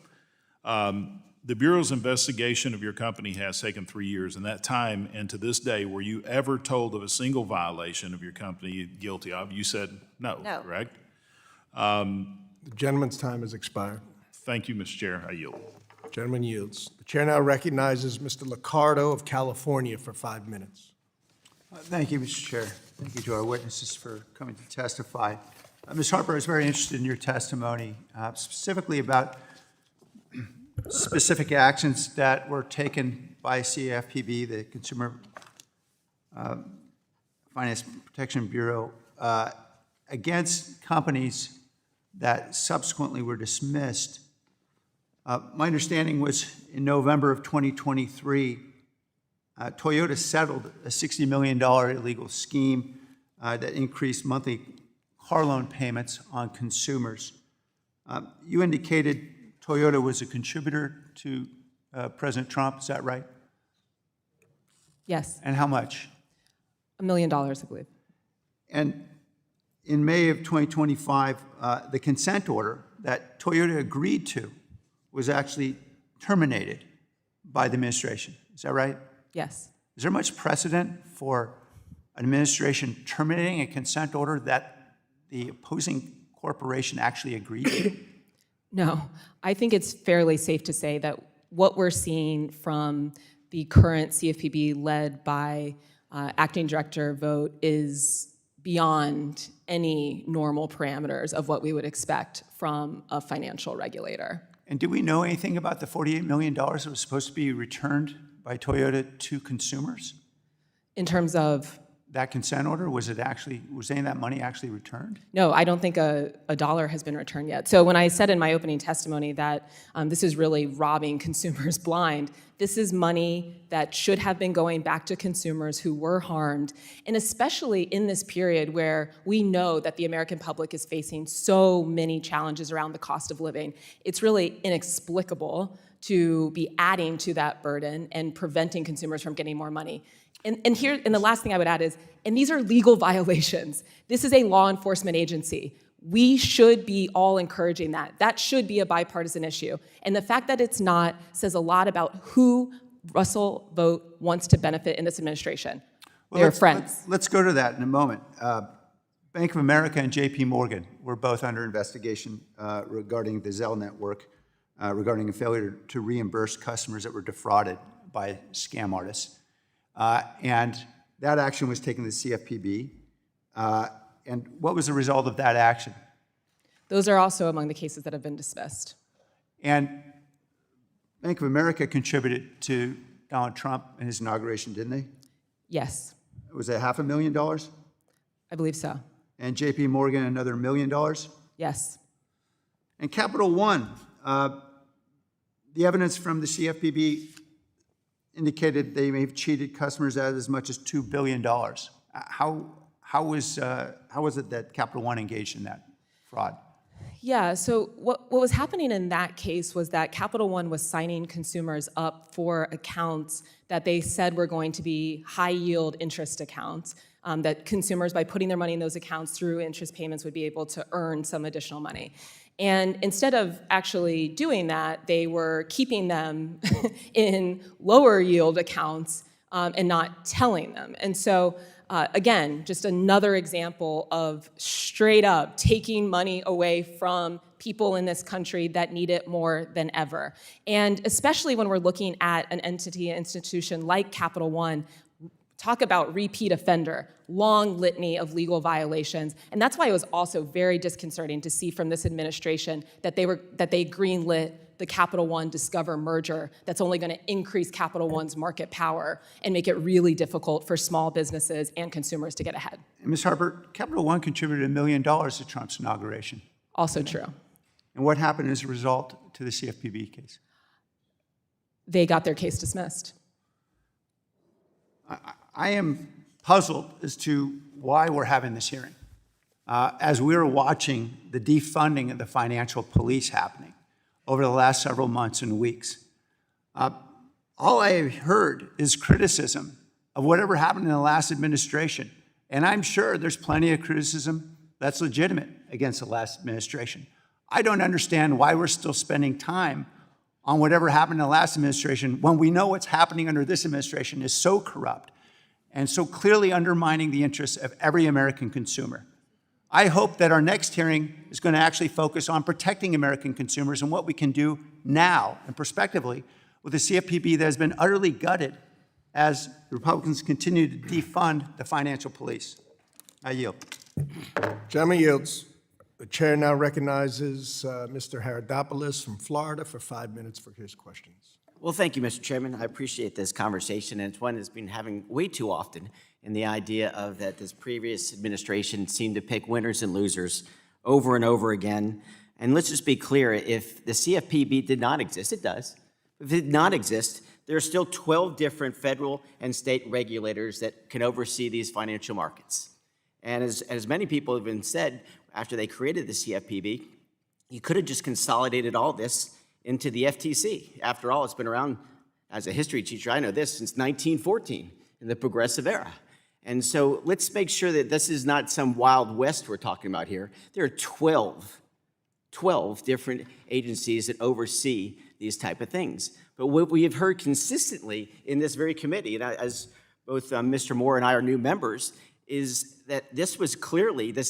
the Bureau's investigation of your company has taken 3 years. In that time, and to this day, were you ever told of a single violation of your company guilty of? You said no, No. correct? The gentleman's time has expired. Thank you, Mr. Chair. I yield. Gentleman yields. The chair now recognizes Mr. Liccardo of California for 5 minutes. Thank you, Mr. Chair. Thank you to our witnesses for coming to testify. Ms. Harper, I was very interested in your testimony, specifically about specific actions that were taken by CFPB, the Consumer Finance Protection Bureau, against companies that subsequently were dismissed. My understanding was in November of 2023, Toyota settled a $60 million illegal scheme that increased monthly car loan payments on consumers. You indicated Toyota was a contributor to President Trump, is that right? Yes, And how much? $1 million, I believe. And in May of 2025, the consent order that Toyota agreed to was actually terminated by the administration, is that right? Yes. Is there much precedent for an administration terminating a consent order that the opposing corporation actually agreed to? No, I think it's fairly safe to say that what we're seeing from the current CFPB led by Acting Director Vogt is beyond any normal parameters of what we would expect from a financial regulator. And do we know anything about the $48 million that was supposed to be returned by Toyota to consumers? In terms of? That consent order, was any of that money actually returned? No, I don't think a dollar has been returned yet. So when I said in my opening testimony that this is really robbing consumers blind, this is money that should have been going back to consumers who were harmed, and especially in this period where we know that the American public is facing so many challenges around the cost of living. It's really inexplicable to be adding to that burden and preventing consumers from getting more money. And the last thing I would add is, and these are legal violations. This is a law enforcement agency. We should be all encouraging that. That should be a bipartisan issue. And the fact that it's not says a lot about who Russell Vogt wants to benefit in this administration. They're friends. Let's go to that in a moment. Bank of America and JP Morgan were both under investigation regarding the Zelle network, regarding a failure to reimburse customers that were defrauded by scam artists. And that action was taken to the CFPB. And what was the result of that action? Those are also among the cases that have been dismissed. And Bank of America contributed to Donald Trump in his inauguration, didn't they? Yes, Was it $500,000? I believe so. And JP Morgan, another $1 million? Yes. And Capital One, the evidence from the CFPB indicated they may have cheated customers out of as much as $2 billion. How was it that Capital One engaged in that fraud? Yeah, so what was happening in that case was that Capital One was signing consumers up for accounts that they said were going to be high-yield interest accounts, that consumers, by putting their money in those accounts through interest payments, would be able to earn some additional money. And instead of actually doing that, they were keeping them in lower-yield accounts and not telling them. And so again, just another example of straight up taking money away from people in this country that need it more than ever. And especially when we're looking at an institution like Capital One, talk about repeat offender, long litany of legal violations. And that's why it was also very disconcerting to see from this administration that they greenlit the Capital One Discover merger that's only going to increase Capital One's market power and make it really difficult for small businesses and consumers to get ahead. And Ms. Harper, Capital One contributed $1 million to Trump's inauguration. Also true. And what happened as a result to the CFPB case? They got their case dismissed. I am puzzled as to why we're having this hearing. As we were watching the defunding of the financial police happening over the last several months and weeks, all I have heard is criticism of whatever happened in the last administration. And I'm sure there's plenty of criticism that's legitimate against the last administration. I don't understand why we're still spending time on whatever happened in the last administration when we know what's happening under this administration is so corrupt and so clearly undermining the interests of every American consumer. I hope that our next hearing is going to actually focus on protecting American consumers and what we can do now and prospectively with a CFPB that has been utterly gutted as the Republicans continue to defund the financial police. I yield. Gentleman yields. The chair now recognizes Mr. Haradopoulos from Florida for 5 minutes for his questions. Well, thank you, Mr. Chairman. I appreciate this conversation, and it's one that's been having way too often in the idea of that this previous administration seemed to pick winners and losers over and over again. And let's just be clear, if the CFPB did not exist, it does. If it did not exist, there are still 12 different federal and state regulators that can oversee these financial markets. And as many people have been said, after they created the CFPB, you could have just consolidated all this into the FTC. After all, it's been around, as a history teacher, I know this, since 1914 in the Progressive Era. And so let's make sure that this is not some Wild West we're talking about here. There are 12 different agencies that oversee these type of things. But what we have heard consistently in this very committee, and as both Mr. Moore and I are new members, is that this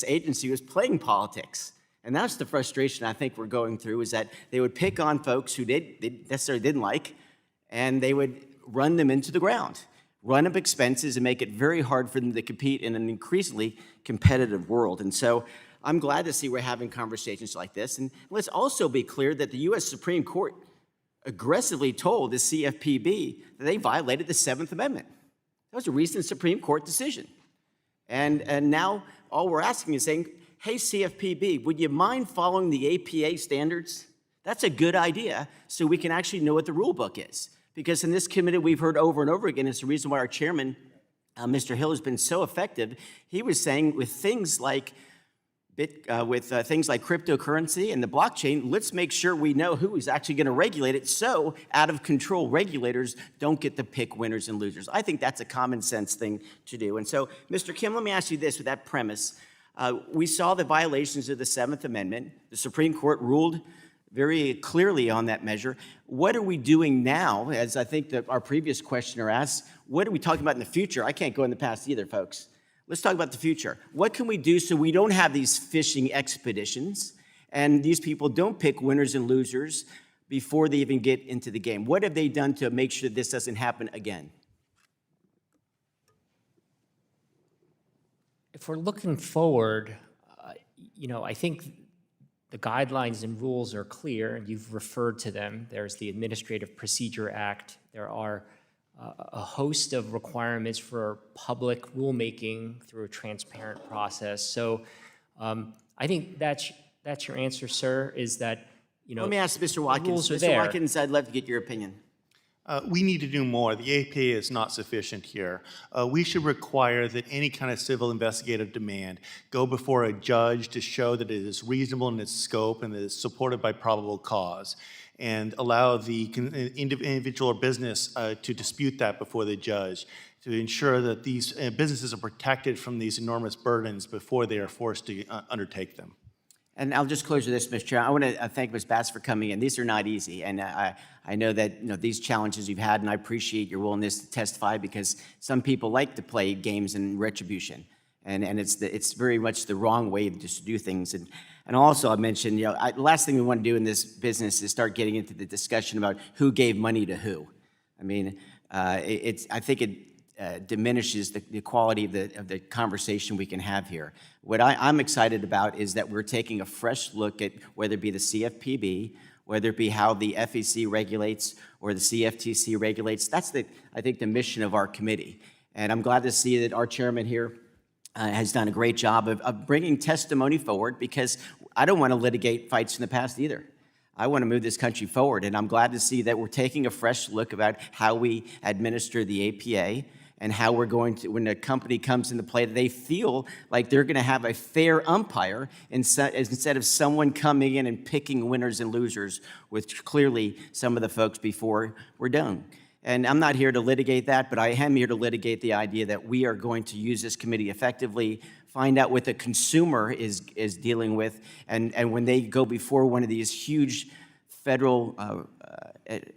agency was playing politics. And that's the frustration I think we're going through, is that they would pick on folks who they necessarily didn't like, and they would run them into the ground, run up expenses, and make it very hard for them to compete in an increasingly competitive world. And so I'm glad to see we're having conversations like this. And let's also be clear that the U.S. Supreme Court aggressively told the CFPB that they violated the 7th Amendment. That was a recent Supreme Court decision. And now all we're asking is saying, hey, CFPB, would you mind following the APA standards? That's a good idea, so we can actually know what the rule book is. Because in this committee, we've heard over and over again, it's the reason why our chairman, Mr. Hill, has been so effective. He was saying with things like cryptocurrency and the blockchain, let's make sure we know who is actually going to regulate it, so out-of-control regulators don't get to pick winners and losers. I think that's a common sense thing to do. And so, Mr. Kim, let me ask you this with that premise. We saw the violations of the 7th Amendment. The Supreme Court ruled very clearly on that measure. What are we doing now, as I think that our previous questioner asked, what are we talking about in the future? I can't go in the past either, folks. Let's talk about the future. What can we do so we don't have these fishing expeditions and these people don't pick winners and losers before they even get into the game? What have they done to make sure this doesn't happen again? If we're looking forward, I think the guidelines and rules are clear, and you've referred to them. There's the Administrative Procedure Act. There are a host of requirements for public rulemaking through a transparent process. So I think that's that's your answer, sir, is that, Let me ask Mr. Watkins. rules are Mr. there. Watkins, I'd love to get your opinion. We need to do more. The APA is not sufficient here. We should require that any kind of civil investigative demand go before a judge to show that it is reasonable in its scope and that it's supported by probable cause, and allow the individual or business to dispute that before the judge, to ensure that these businesses are protected from these enormous burdens before they are forced to undertake them. And I'll just close with this, Mr. Chair. I want to thank Ms. Bass for coming in. These are not easy, and I know that these challenges you've had, and I appreciate your willingness to testify, because some people like to play games in retribution, and it's very much the wrong way to do things. And also, I mentioned, the last thing we want to do in this business is start getting into the discussion about who gave money to who. I mean, I think it diminishes the quality of the conversation we can have here. What I'm excited about is that we're taking a fresh look at whether it be the CFPB, whether it be how the FEC regulates or the CFTC regulates. That's, I think, the mission of our committee. And I'm glad to see that our chairman here has done a great job of bringing testimony forward, because I don't want to litigate fights in the past either. I want to move this country forward, and I'm glad to see that we're taking a fresh look about how we administer the APA, and how we're going to, when a company comes into play, they feel like they're going to have a fair umpire instead of someone coming in and picking winners and losers, which clearly some of the folks before were done. And I'm not here to litigate that, but I am here to litigate the idea that we are going to use this committee effectively, find out what the consumer is dealing with, and when they go before one of these huge federal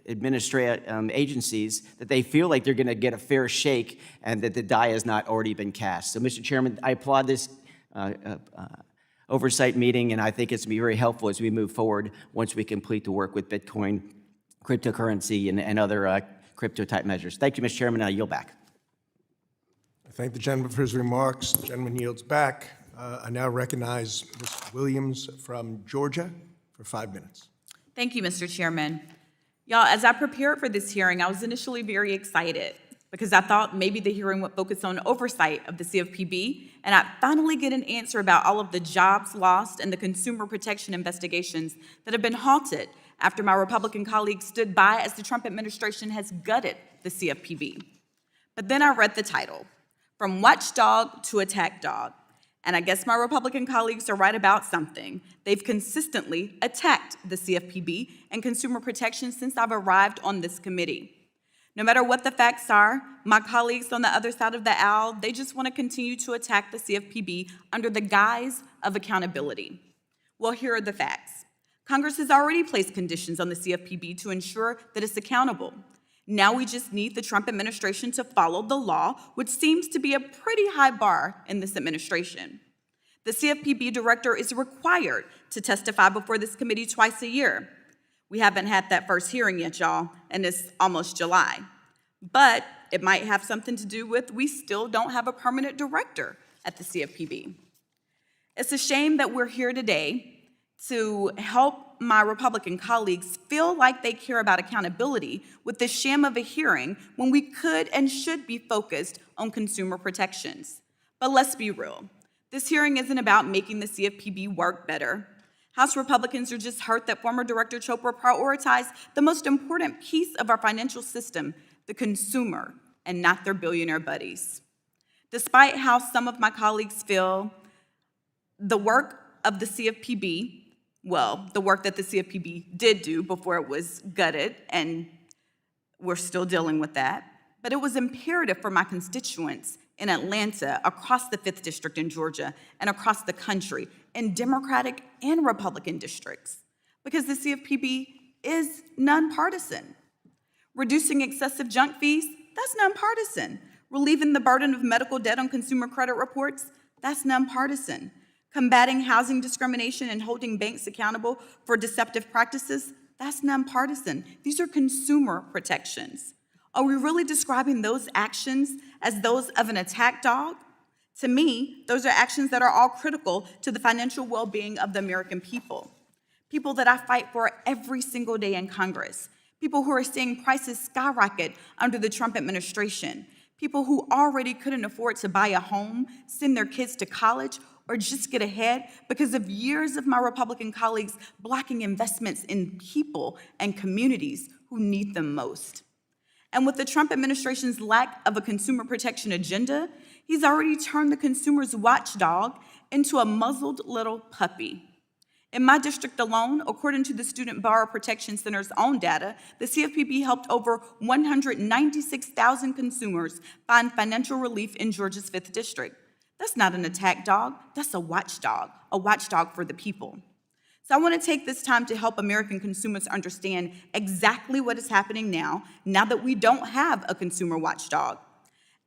administrative agencies, that they feel like they're going to get a fair shake and that the die has not already been cast. So, Mr. Chairman, I applaud this oversight meeting, and I think it's going to be very helpful as we move forward once we complete the work with Bitcoin, cryptocurrency, and other crypto-type measures. Thank you, Mr. Chairman, and I yield back. I thank the gentleman for his remarks. The gentleman yields back. I now recognize Ms. Williams from Georgia for 5 minutes. Thank you, Mr. Chairman. Y'all, as I prepared for this hearing, I was initially very excited because I thought maybe the hearing would focus on oversight of the CFPB, and I'd finally get an answer about all of the jobs lost and the consumer protection investigations that have been halted after my Republican colleagues stood by as the Trump administration has gutted the CFPB. But then I read the title, From Watchdog to Attack Dog. And I guess my Republican colleagues are right about something. They've consistently attacked the CFPB and consumer protection since I've arrived on this committee. No matter what the facts are, my colleagues on the other side of the aisle, they just want to continue to attack the CFPB under the guise of accountability. Well, here are the facts. Congress has already placed conditions on the CFPB to ensure that it's accountable. Now we just need the Trump administration to follow the law, which seems to be a pretty high bar in this administration. The CFPB director is required to testify before this committee twice a year. We haven't had that first hearing yet, y'all, and it's almost July. But it might have something to do with we still don't have a permanent director at the CFPB. It's a shame that we're here today to help my Republican colleagues feel like they care about accountability with the sham of a hearing when we could and should be focused on consumer protections. But let's be real. This hearing isn't about making the CFPB work better. House Republicans are just hurt that former Director Chopra prioritized the most important piece of our financial system, the consumer, and not their billionaire buddies. Despite how some of my colleagues feel, the work of the CFPB, well, the work that the CFPB did do before it was gutted, and we're still dealing with that, but it was imperative for my constituents in Atlanta, across the 5th District in Georgia, and across the country, in Democratic and Republican districts, because the CFPB is nonpartisan. Reducing excessive junk fees, that's nonpartisan. Relieving the burden of medical debt on consumer credit reports, that's nonpartisan. Combating housing discrimination and holding banks accountable for deceptive practices, that's nonpartisan. These are consumer protections. Are we really describing those actions as those of an attack dog? To me, those are actions that are all critical to the financial well-being of the American people. People that I fight for every single day in Congress. People who are seeing prices skyrocket under the Trump administration. People who already couldn't afford to buy a home, send their kids to college, or just get ahead because of years of my Republican colleagues blocking investments in people and communities who need them most. And with the Trump administration's lack of a consumer protection agenda, he's already turned the consumer's watchdog into a muzzled little puppy. In my district alone, according to the Student Borrower Protection Center's own data, the CFPB helped over 196,000 consumers find financial relief in Georgia's 5th District. That's not an attack dog, that's a watchdog for the people. So I want to take this time to help American consumers understand exactly what is happening now that we don't have a consumer watchdog.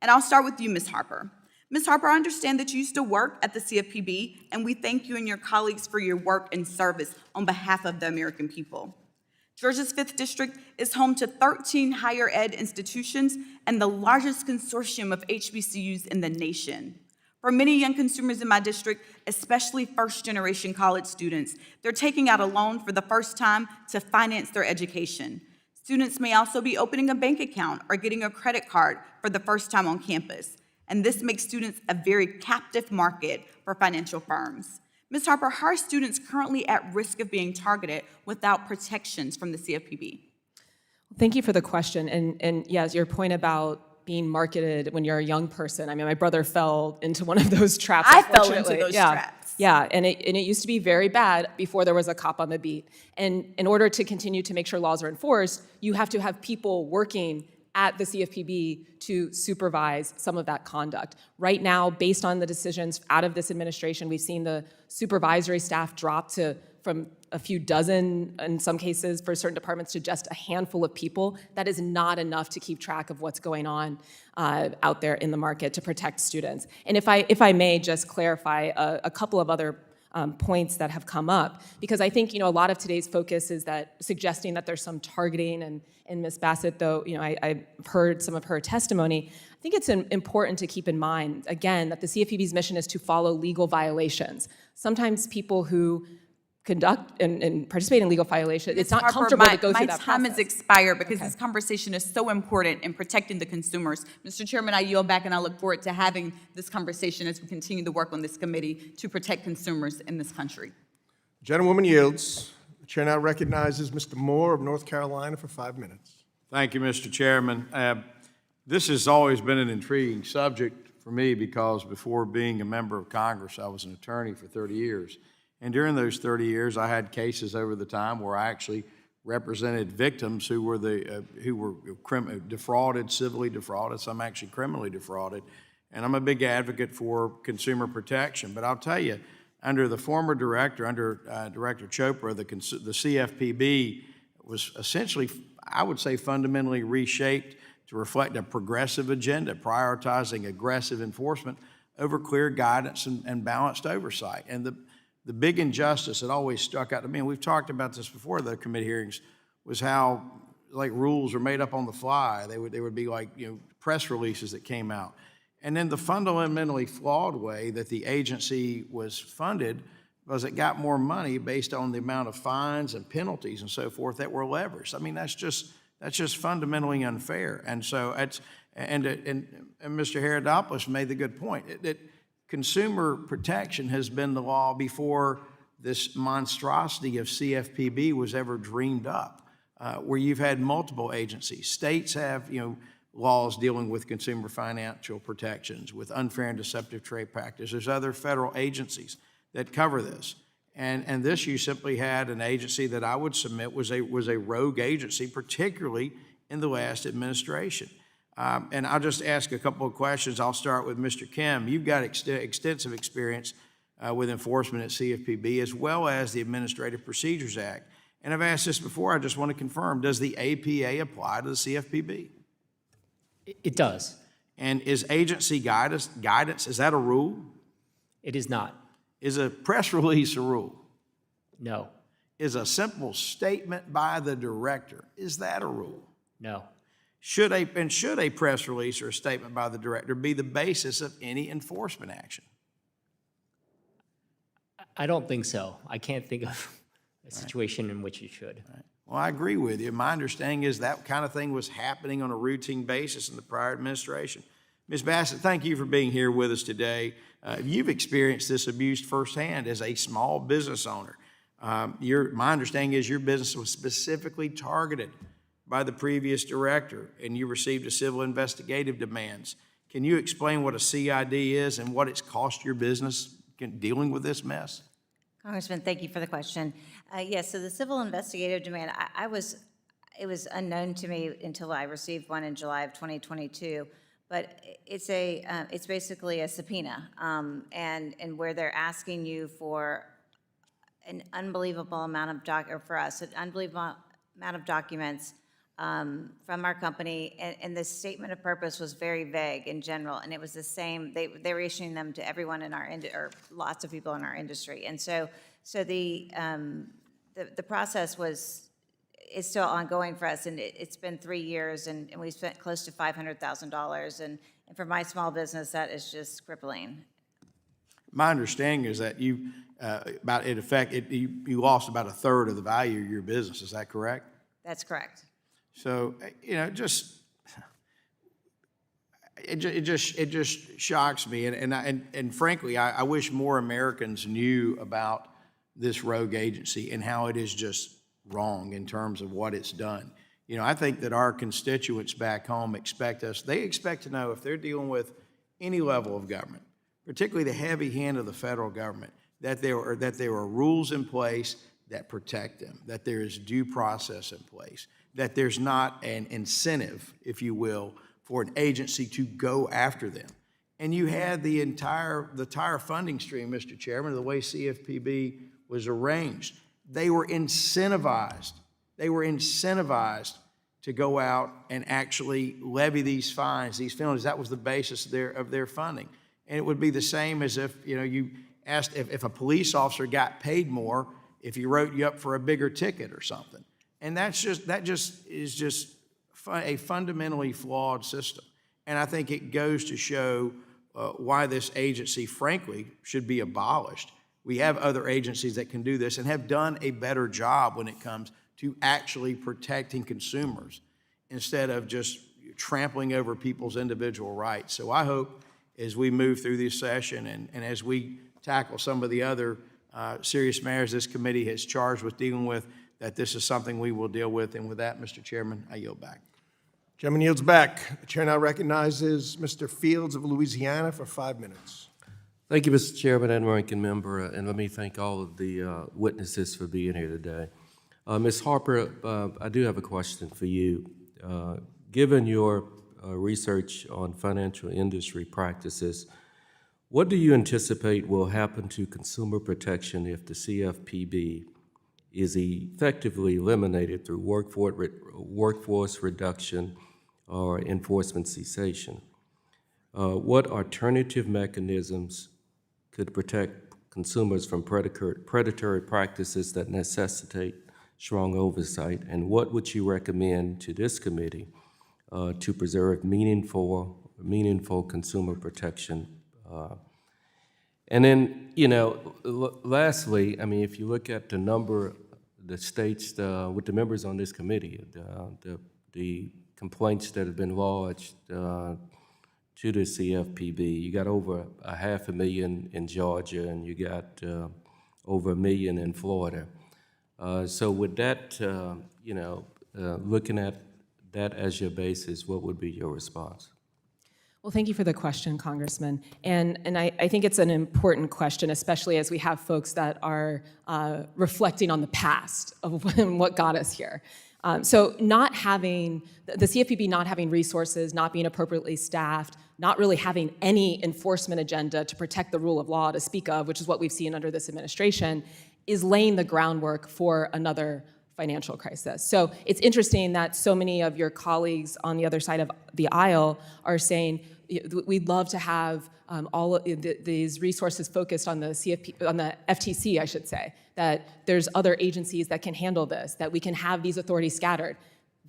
And I'll start with you, Ms. Harper. Ms. Harper, I understand that you used to work at the CFPB, and we thank you and your colleagues for your work and service on behalf of the American people. Georgia's 5th District is home to 13 higher ed institutions and the largest consortium of HBCUs in the nation. For many young consumers in my district, especially first-generation college students, they're taking out a loan for the first time to finance their education. Students may also be opening a bank account or getting a credit card for the first time on campus. And this makes students a very captive market for financial firms. Ms. Harper, how are students currently at risk of being targeted without protections from the CFPB? Thank you for the question. And yes, your point about being marketed when you're a young person. I mean, my brother fell into one of those traps. I fell into unfortunately. those traps. Yeah, and it used to be very bad before there was a cop on the beat. And in order to continue to make sure laws are enforced, you have to have people working at the CFPB to supervise some of that conduct. Right now, based on the decisions out of this administration, we've seen the supervisory staff drop from a few dozen, in some cases, for certain departments, to just a handful of people. That is not enough to keep track of what's going on out there in the market to protect students. And if I may just clarify a couple of other points that have come up, because I think a lot of today's focus is that suggesting that there's some targeting, and Ms. Bassett, though I've heard some of her testimony, I think it's important to keep in mind, again, that the CFPB's mission is to follow legal violations. Sometimes people who conduct and participate in legal violations, it's not comfortable to go through that process. My time has expired because this conversation is so important in protecting the consumers. Mr. Chairman, I yield back, and I look forward to having this conversation as we continue to work on this committee to protect consumers in this country. Gentlewoman yields. The chair now recognizes Mr. Moore of North Carolina for 5 minutes. Thank you, Mr. Chairman. This has always been an intriguing subject for me because before being a member of Congress, I was an attorney for 30 years. And during those 30 years, I had cases over the time where I actually represented victims who were defrauded, civilly defrauded, some actually criminally defrauded. And I'm a big advocate for consumer protection. But I'll tell you, under the former director, under Director Chopra, the CFPB was essentially, I would say, fundamentally reshaped to reflect a progressive agenda, prioritizing aggressive enforcement over clear guidance and balanced oversight. And the big injustice that always stuck out to me, and we've talked about this before the committee hearings, was how like rules are made up on the fly. They would be like press releases that came out. And then the fundamentally flawed way that the agency was funded was it got more money based on the amount of fines and penalties and so forth that were leveraged. I mean, that's just fundamentally unfair. And so and Mr. Herodopoulos made the good point that consumer protection has been the law before this monstrosity of CFPB was ever dreamed up, where you've had multiple agencies. States have, laws dealing with consumer financial protections, with unfair and deceptive trade practices. There's other federal agencies that cover this. And this, you simply had an agency that I would submit was a rogue agency, particularly in the last administration. And I'll just ask a couple of questions. I'll start with Mr. Kim. You've got extensive experience with enforcement at CFPB, as well as the Administrative Procedures Act. And I've asked this before, I just want to confirm, does the APA apply to the CFPB? It does. And is agency guidance, is that a rule? It is not. Is a press release a rule? No. Is a simple statement by the director, is that a rule? No. Should a press release or a statement by the director be the basis of any enforcement action? I don't think so. I can't think of a situation in which it should. Right. Well, I agree with you. My understanding is that kind of thing was happening on a routine basis in the prior administration. Ms. Bassett, thank you for being here with us today. You've experienced this abuse firsthand as a small business owner. My understanding is your business was specifically targeted by the previous director, and you received a civil investigative demands. Can you explain what a CID is and what it's cost your business dealing with this mess? Congressman, thank you for the question. Yes, so the civil investigative demand, it was unknown to me until I received one in July of 2022, but it's basically a subpoena, and where they're asking you for an unbelievable amount of documents from our company, and the statement of purpose was very vague in general, and it was the same. They were issuing them to everyone in our or lots of people in our industry, and so the process is still ongoing for us, and it's been 3 years, and we spent close to $500,000, and for my small business, that is just crippling. My understanding is that you lost about a third of the value of your business. Is that correct? That's correct. So, it just shocks me, and frankly, I wish more Americans knew about this rogue agency and how it is just wrong in terms of what it's done. I think that our constituents back home expect to know if they're dealing with any level of government, particularly the heavy hand of the federal government, that there are rules in place that protect them, that there is due process in place, that there's not an incentive, if you will, for an agency to go after them. And you had the entire funding stream, Mr. Chairman, the way CFPB was arranged. They were incentivized. To go out and actually levy these fines, these penalties. That was the basis of their funding. And it would be the same as if, you asked if a police officer got paid more if he wrote you up for a bigger ticket or something. And that is a fundamentally flawed system. And I think it goes to show why this agency, frankly, should be abolished. We have other agencies that can do this and have done a better job when it comes to actually protecting consumers instead of just trampling over people's individual rights. So I hope as we move through this session and as we tackle some of the other serious matters this committee has charged with dealing with, that this is something we will deal with. And with that, Mr. Chairman, I yield back. Gentleman yields back. The chair now recognizes Mr. Fields of Louisiana for 5 minutes. Thank you, Mr. Chairman and Ranking Member, and let me thank all of the witnesses for being here today. Ms. Harper, I do have a question for you. Given your research on financial industry practices, what do you anticipate will happen to consumer protection if the CFPB is effectively eliminated through workforce reduction or enforcement cessation? What alternative mechanisms could protect consumers from predatory practices that necessitate strong oversight? And what would you recommend to this committee to preserve meaningful consumer protection? And then, lastly, if you look at the number, the states with the members on this committee, the complaints that have been lodged to the CFPB, you got over 500,000 in Georgia, and you got over 1 million in Florida. So with that, looking at that as your basis, what would be your response? Well, thank you for the question, Congressman. And I think it's an important question, especially as we have folks that are reflecting on the past of what got us here. So not having, the CFPB not having resources, not being appropriately staffed, not really having any enforcement agenda to protect the rule of law to speak of, which is what we've seen under this administration, is laying the groundwork for another financial crisis. So it's interesting that so many of your colleagues on the other side of the aisle are saying, we'd love to have all of these resources focused on the FTC, I should say, that there's other agencies that can handle this, that we can have these authorities scattered.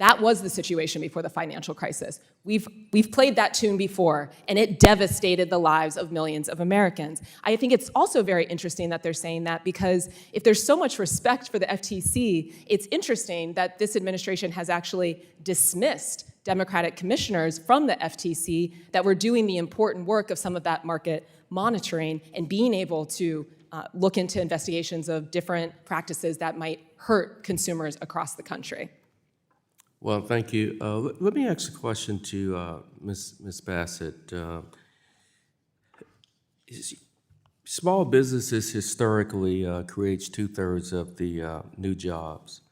That was the situation before the financial crisis. We've played that tune before, and it devastated the lives of millions of Americans. I think it's also very interesting that they're saying that, because if there's so much respect for the FTC, it's interesting that this administration has actually dismissed Democratic commissioners from the FTC that were doing the important work of some of that market monitoring and being able to look into investigations of different practices that might hurt consumers across the country. Well, thank you. Let me ask a question to Ms. Bassett. Small businesses historically creates 2/3 of the new jobs.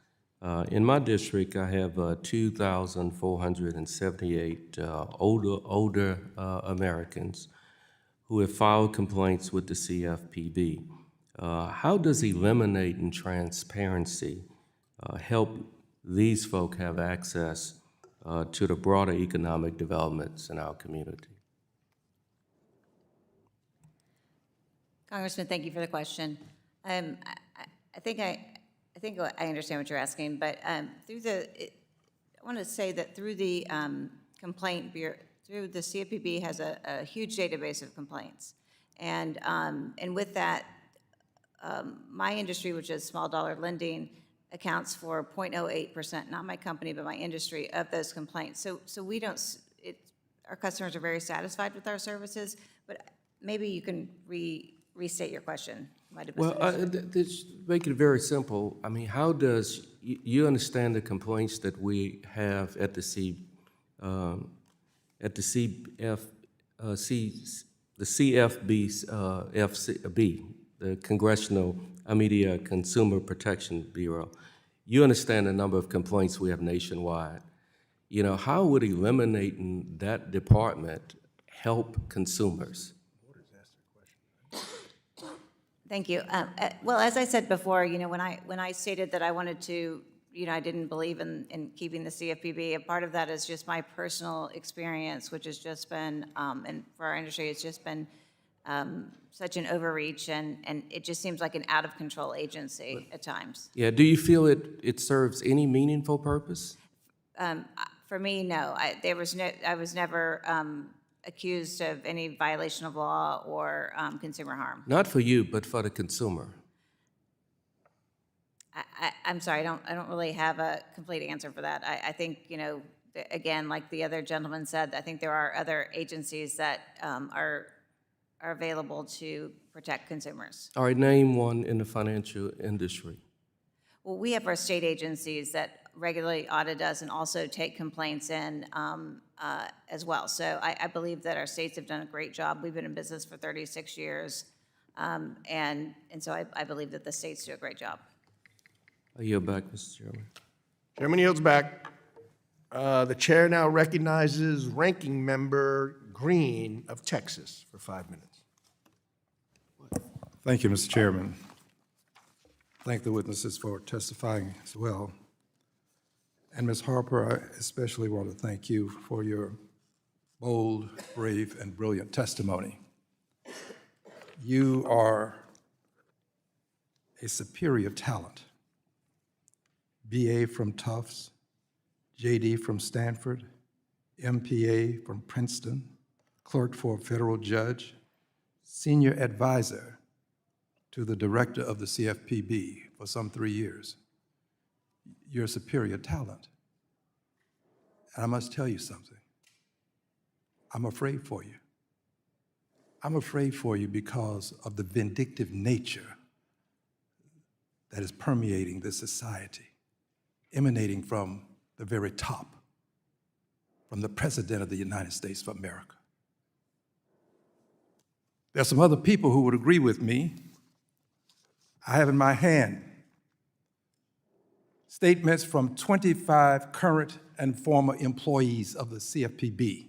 In my district, I have 2,478 older Americans who have filed complaints with the CFPB. How does eliminating transparency help these folk have access to the broader economic developments in our community? Congressman, thank you for the question. I think I understand what you're asking, but I want to say that through the complaint bureau, through the CFPB has a huge database of complaints, and with that, my industry, which is small dollar lending, accounts for 0.08%, not my company, but my industry, of those complaints. So we don't, our customers are very satisfied with our services, but maybe you can restate your question. Might have Make it very simple. I mean, how does, you understand the complaints that we have at the CFPB, the Consumer Protection Bureau. You understand the number of complaints we have nationwide. You know, how would eliminating that department help consumers? Thank you. Well, as I said before, you know, when I stated that I wanted to, you know, I didn't believe in keeping the CFPB, a part of that is just my personal experience, which has just been, and for our industry, it's just been such an overreach, and it just seems like an out-of-control agency at times. Yeah, do you feel it serves any meaningful purpose? For me, no. I was never accused of any violation of law or consumer harm. Not for you, but for the consumer. I'm sorry, I don't really have a complete answer for that. I think, you know, again, like the other gentleman said, I think there are other agencies that are available to protect consumers. All right, name one in the financial industry. Well, we have our state agencies that regularly audit us and also take complaints in as well. So I believe that our states have done a great job. We've been in business for 36 years, and so I believe that the states do a great job. I yield back, Mr. Chairman. Chairman yields back. The chair now recognizes Ranking Member Green of Texas for 5 minutes. Thank you, Mr. Chairman. Thank the witnesses for testifying as well. And Ms. Harper, I especially want to thank you for your bold, brave, and brilliant testimony. You are a superior talent. BA from Tufts, JD from Stanford, MPA from Princeton, clerk for a federal judge, senior advisor to the director of the CFPB for some 3 years. You're a superior talent. And I must tell you something. I'm afraid for you. I'm afraid for you because of the vindictive nature that is permeating this society, emanating from the very top, from the President of the United States of America. There are some other people who would agree with me. I have in my hand statements from 25 current and former employees of the CFPB.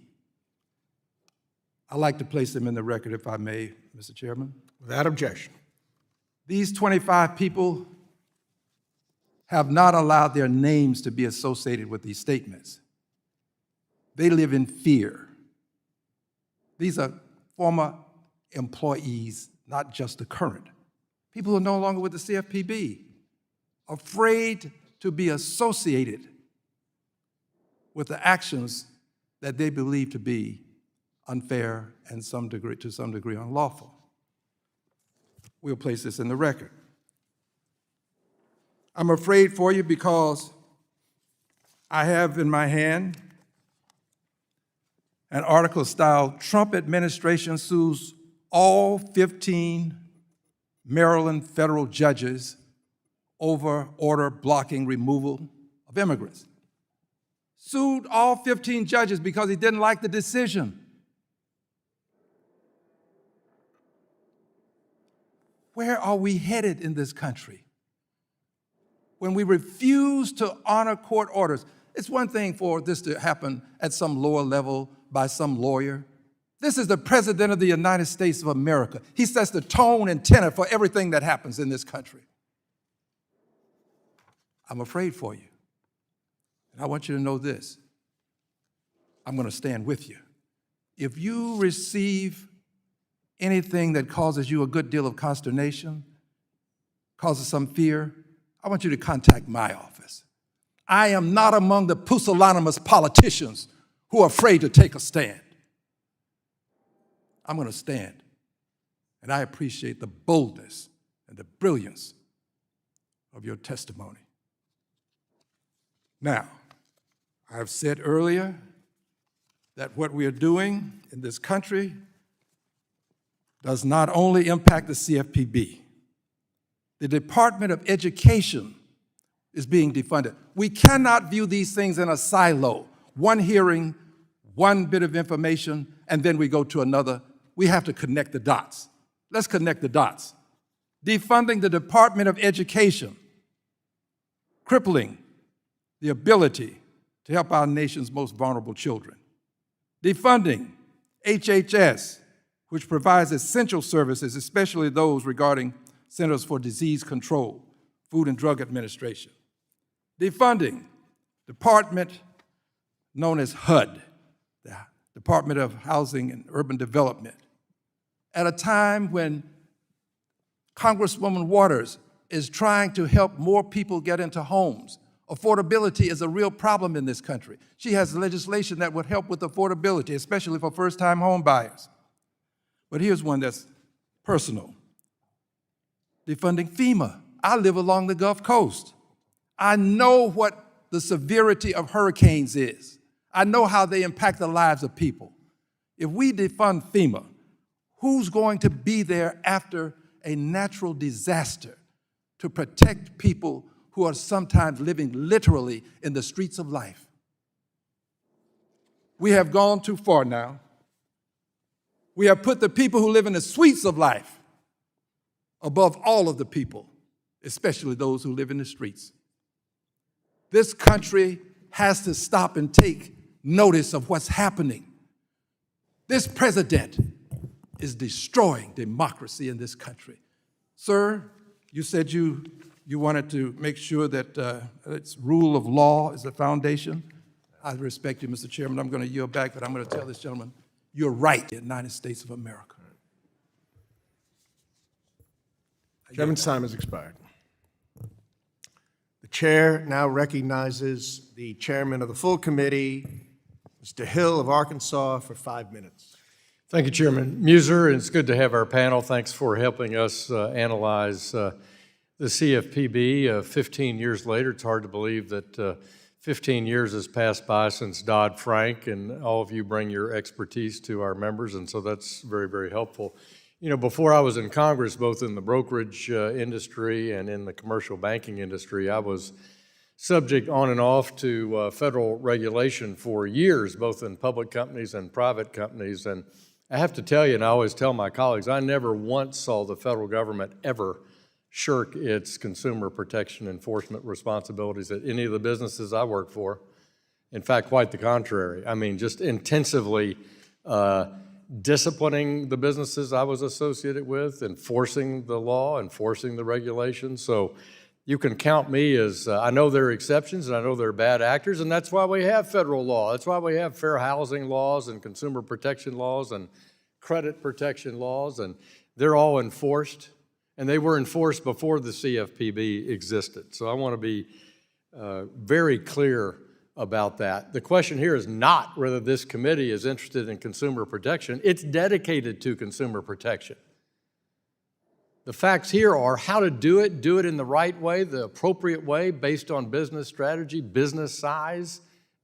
I'd like to place them in the record, if I may, Mr. Chairman. Without objection. These 25 people have not allowed their names to be associated with these statements. They live in fear. These are former employees, not just the current. People who are no longer with the CFPB, afraid to be associated with the actions that they believe to be unfair and to some degree unlawful. We'll place this in the record. I'm afraid for you because I have in my hand an article styled "Trump Administration Sues All 15 Maryland Federal Judges Over Order Blocking Removal of Immigrants." Sued all 15 judges because he didn't like the decision. Where are we headed in this country? When we refuse to honor court orders. It's one thing for this to happen at some lower level by some lawyer. This is the President of the United States of America. He sets the tone and tenor for everything that happens in this country. I'm afraid for you. And I want you to know this. I'm going to stand with you. If you receive anything that causes you a good deal of consternation, causes some fear, I want you to contact my office. I am not among the pusillanimous politicians who are afraid to take a stand. I'm going to stand. And I appreciate the boldness and the brilliance of your testimony. Now, I've said earlier that what we are doing in this country does not only impact the CFPB. The Department of Education is being defunded. We cannot view these things in a silo. One hearing, one bit of information, and then we go to another. We have to connect the dots. Let's connect the dots. Defunding the Department of Education, crippling the ability to help our nation's most vulnerable children. Defunding HHS, which provides essential services, especially those regarding Centers for Disease Control, Food and Drug Administration. Defunding department known as HUD, the Department of Housing and Urban Development, at a time when Congresswoman Waters is trying to help more people get into homes. Affordability is a real problem in this country. She has legislation that would help with affordability, especially for first-time home buyers. But here's one that's personal. Defunding FEMA. I live along the Gulf Coast. I know what the severity of hurricanes is. I know how they impact the lives of people. If we defund FEMA, who's going to be there after a natural disaster to protect people who are sometimes living literally in the streets of life? We have gone too far now. We have put the people who live in the suites of life above all of the people, especially those who live in the streets. This country has to stop and take notice of what's happening. This president is destroying democracy in this country. Sir, you said you wanted to make sure that its rule of law is the foundation. I respect you, Mr. Chairman. I'm going to yield back, but I'm going to tell this gentleman, you're right, the United States of America. Devin's time has expired. The chair now recognizes the chairman of the full committee, Mr. Hill of Arkansas, for 5 minutes. Thank you, Chairman Muser, and it's good to have our panel. Thanks for helping us analyze the CFPB 15 years later. It's hard to believe that 15 years has passed by since Dodd-Frank, and all of you bring your expertise to our members, and so that's very, very helpful. You know, before I was in Congress, both in the brokerage industry and in the commercial banking industry, I was subject on and off to federal regulation for years, both in public companies and private companies. And I have to tell you, and I always tell my colleagues, I never once saw the federal government ever shirk its consumer protection enforcement responsibilities at any of the businesses I work for. In fact, quite the contrary. I mean, just intensively disciplining the businesses I was associated with, enforcing the law, enforcing the regulations. So you can count me as, I know there are exceptions and I know there are bad actors, and that's why we have federal law. That's why we have fair housing laws and consumer protection laws and credit protection laws, and they're all enforced, and they were enforced before the CFPB existed. So I want to be very clear about that. The question here is not whether this committee is interested in consumer protection. It's dedicated to consumer protection. The facts here are how to do it in the right way, the appropriate way, based on business strategy, business size,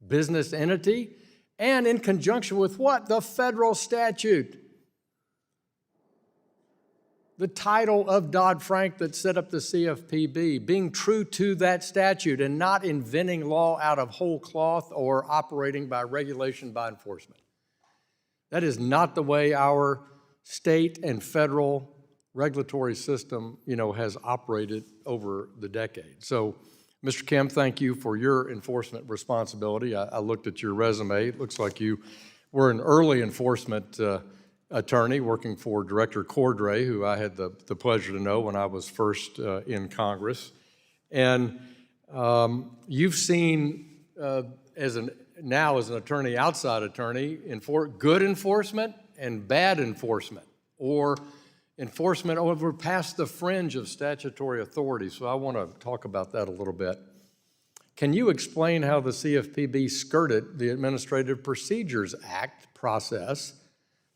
business entity, and in conjunction with what? The federal statute. The title of Dodd-Frank that set up the CFPB, being true to that statute and not inventing law out of whole cloth or operating by regulation by enforcement. That is not the way our state and federal regulatory system, has operated over the decade. So, Mr. Kim, thank you for your enforcement responsibility. I looked at your resume. It looks like you were an early enforcement attorney working for Director Cordray, who I had the pleasure to know when I was first in Congress. And you've seen, as an attorney, outside attorney, good enforcement and bad enforcement, or enforcement over past the fringe of statutory authority. So I want to talk about that a little bit. Can you explain how the CFPB skirted the Administrative Procedures Act process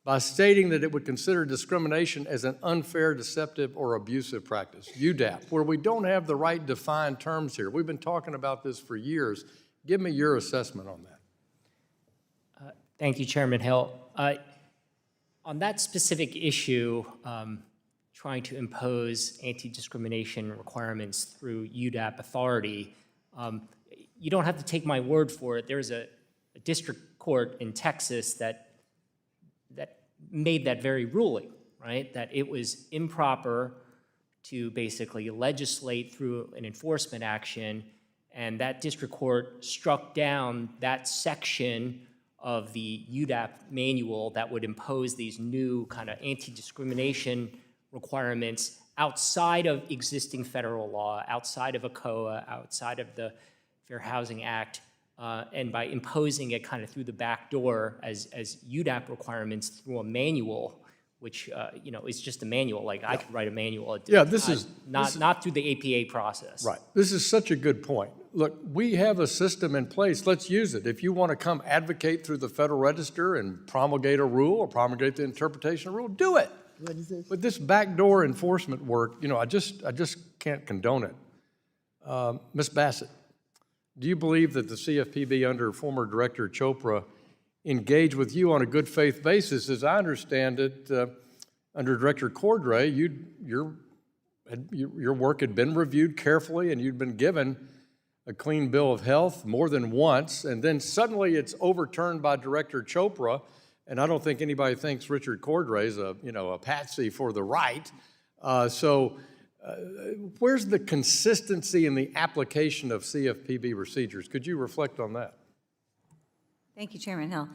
by stating that it would consider discrimination as an unfair, deceptive, or abusive practice? UDAP, where we don't have the right defined terms here. We've been talking about this for years. Give me your assessment on that. Thank you, Chairman Hill. On that specific issue, trying to impose anti-discrimination requirements through UDAP authority, you don't have to take my word for it. There's a district court in Texas that made that very ruling, right? That it was improper to basically legislate through an enforcement action, and that district court struck down that section of the UDAP manual that would impose these new kind of anti-discrimination requirements outside of existing federal law, outside of ACOA, outside of the Fair Housing Act, and by imposing it kind of through the back door as UDAP requirements through a manual, which is just a manual. Like I could write a manual. Not through the APA process. Right. This is such a good point. Look, we have a system in place. Let's use it. If you want to come advocate through the Federal Register and promulgate a rule or promulgate the interpretation of a rule, do it. What is this? But this backdoor enforcement work, I just can't condone it. Ms. Bassett, do you believe that the CFPB under former Director Chopra engaged with you on a good faith basis? As I understand it, under Director Cordray, your work had been reviewed carefully and you'd been given a clean bill of health more than once, and then suddenly it's overturned by Director Chopra, and I don't think anybody thinks Richard Cordray's a patsy for the right. Where's the consistency in the application of CFPB procedures? Could you reflect on that? Thank you, Chairman Hill.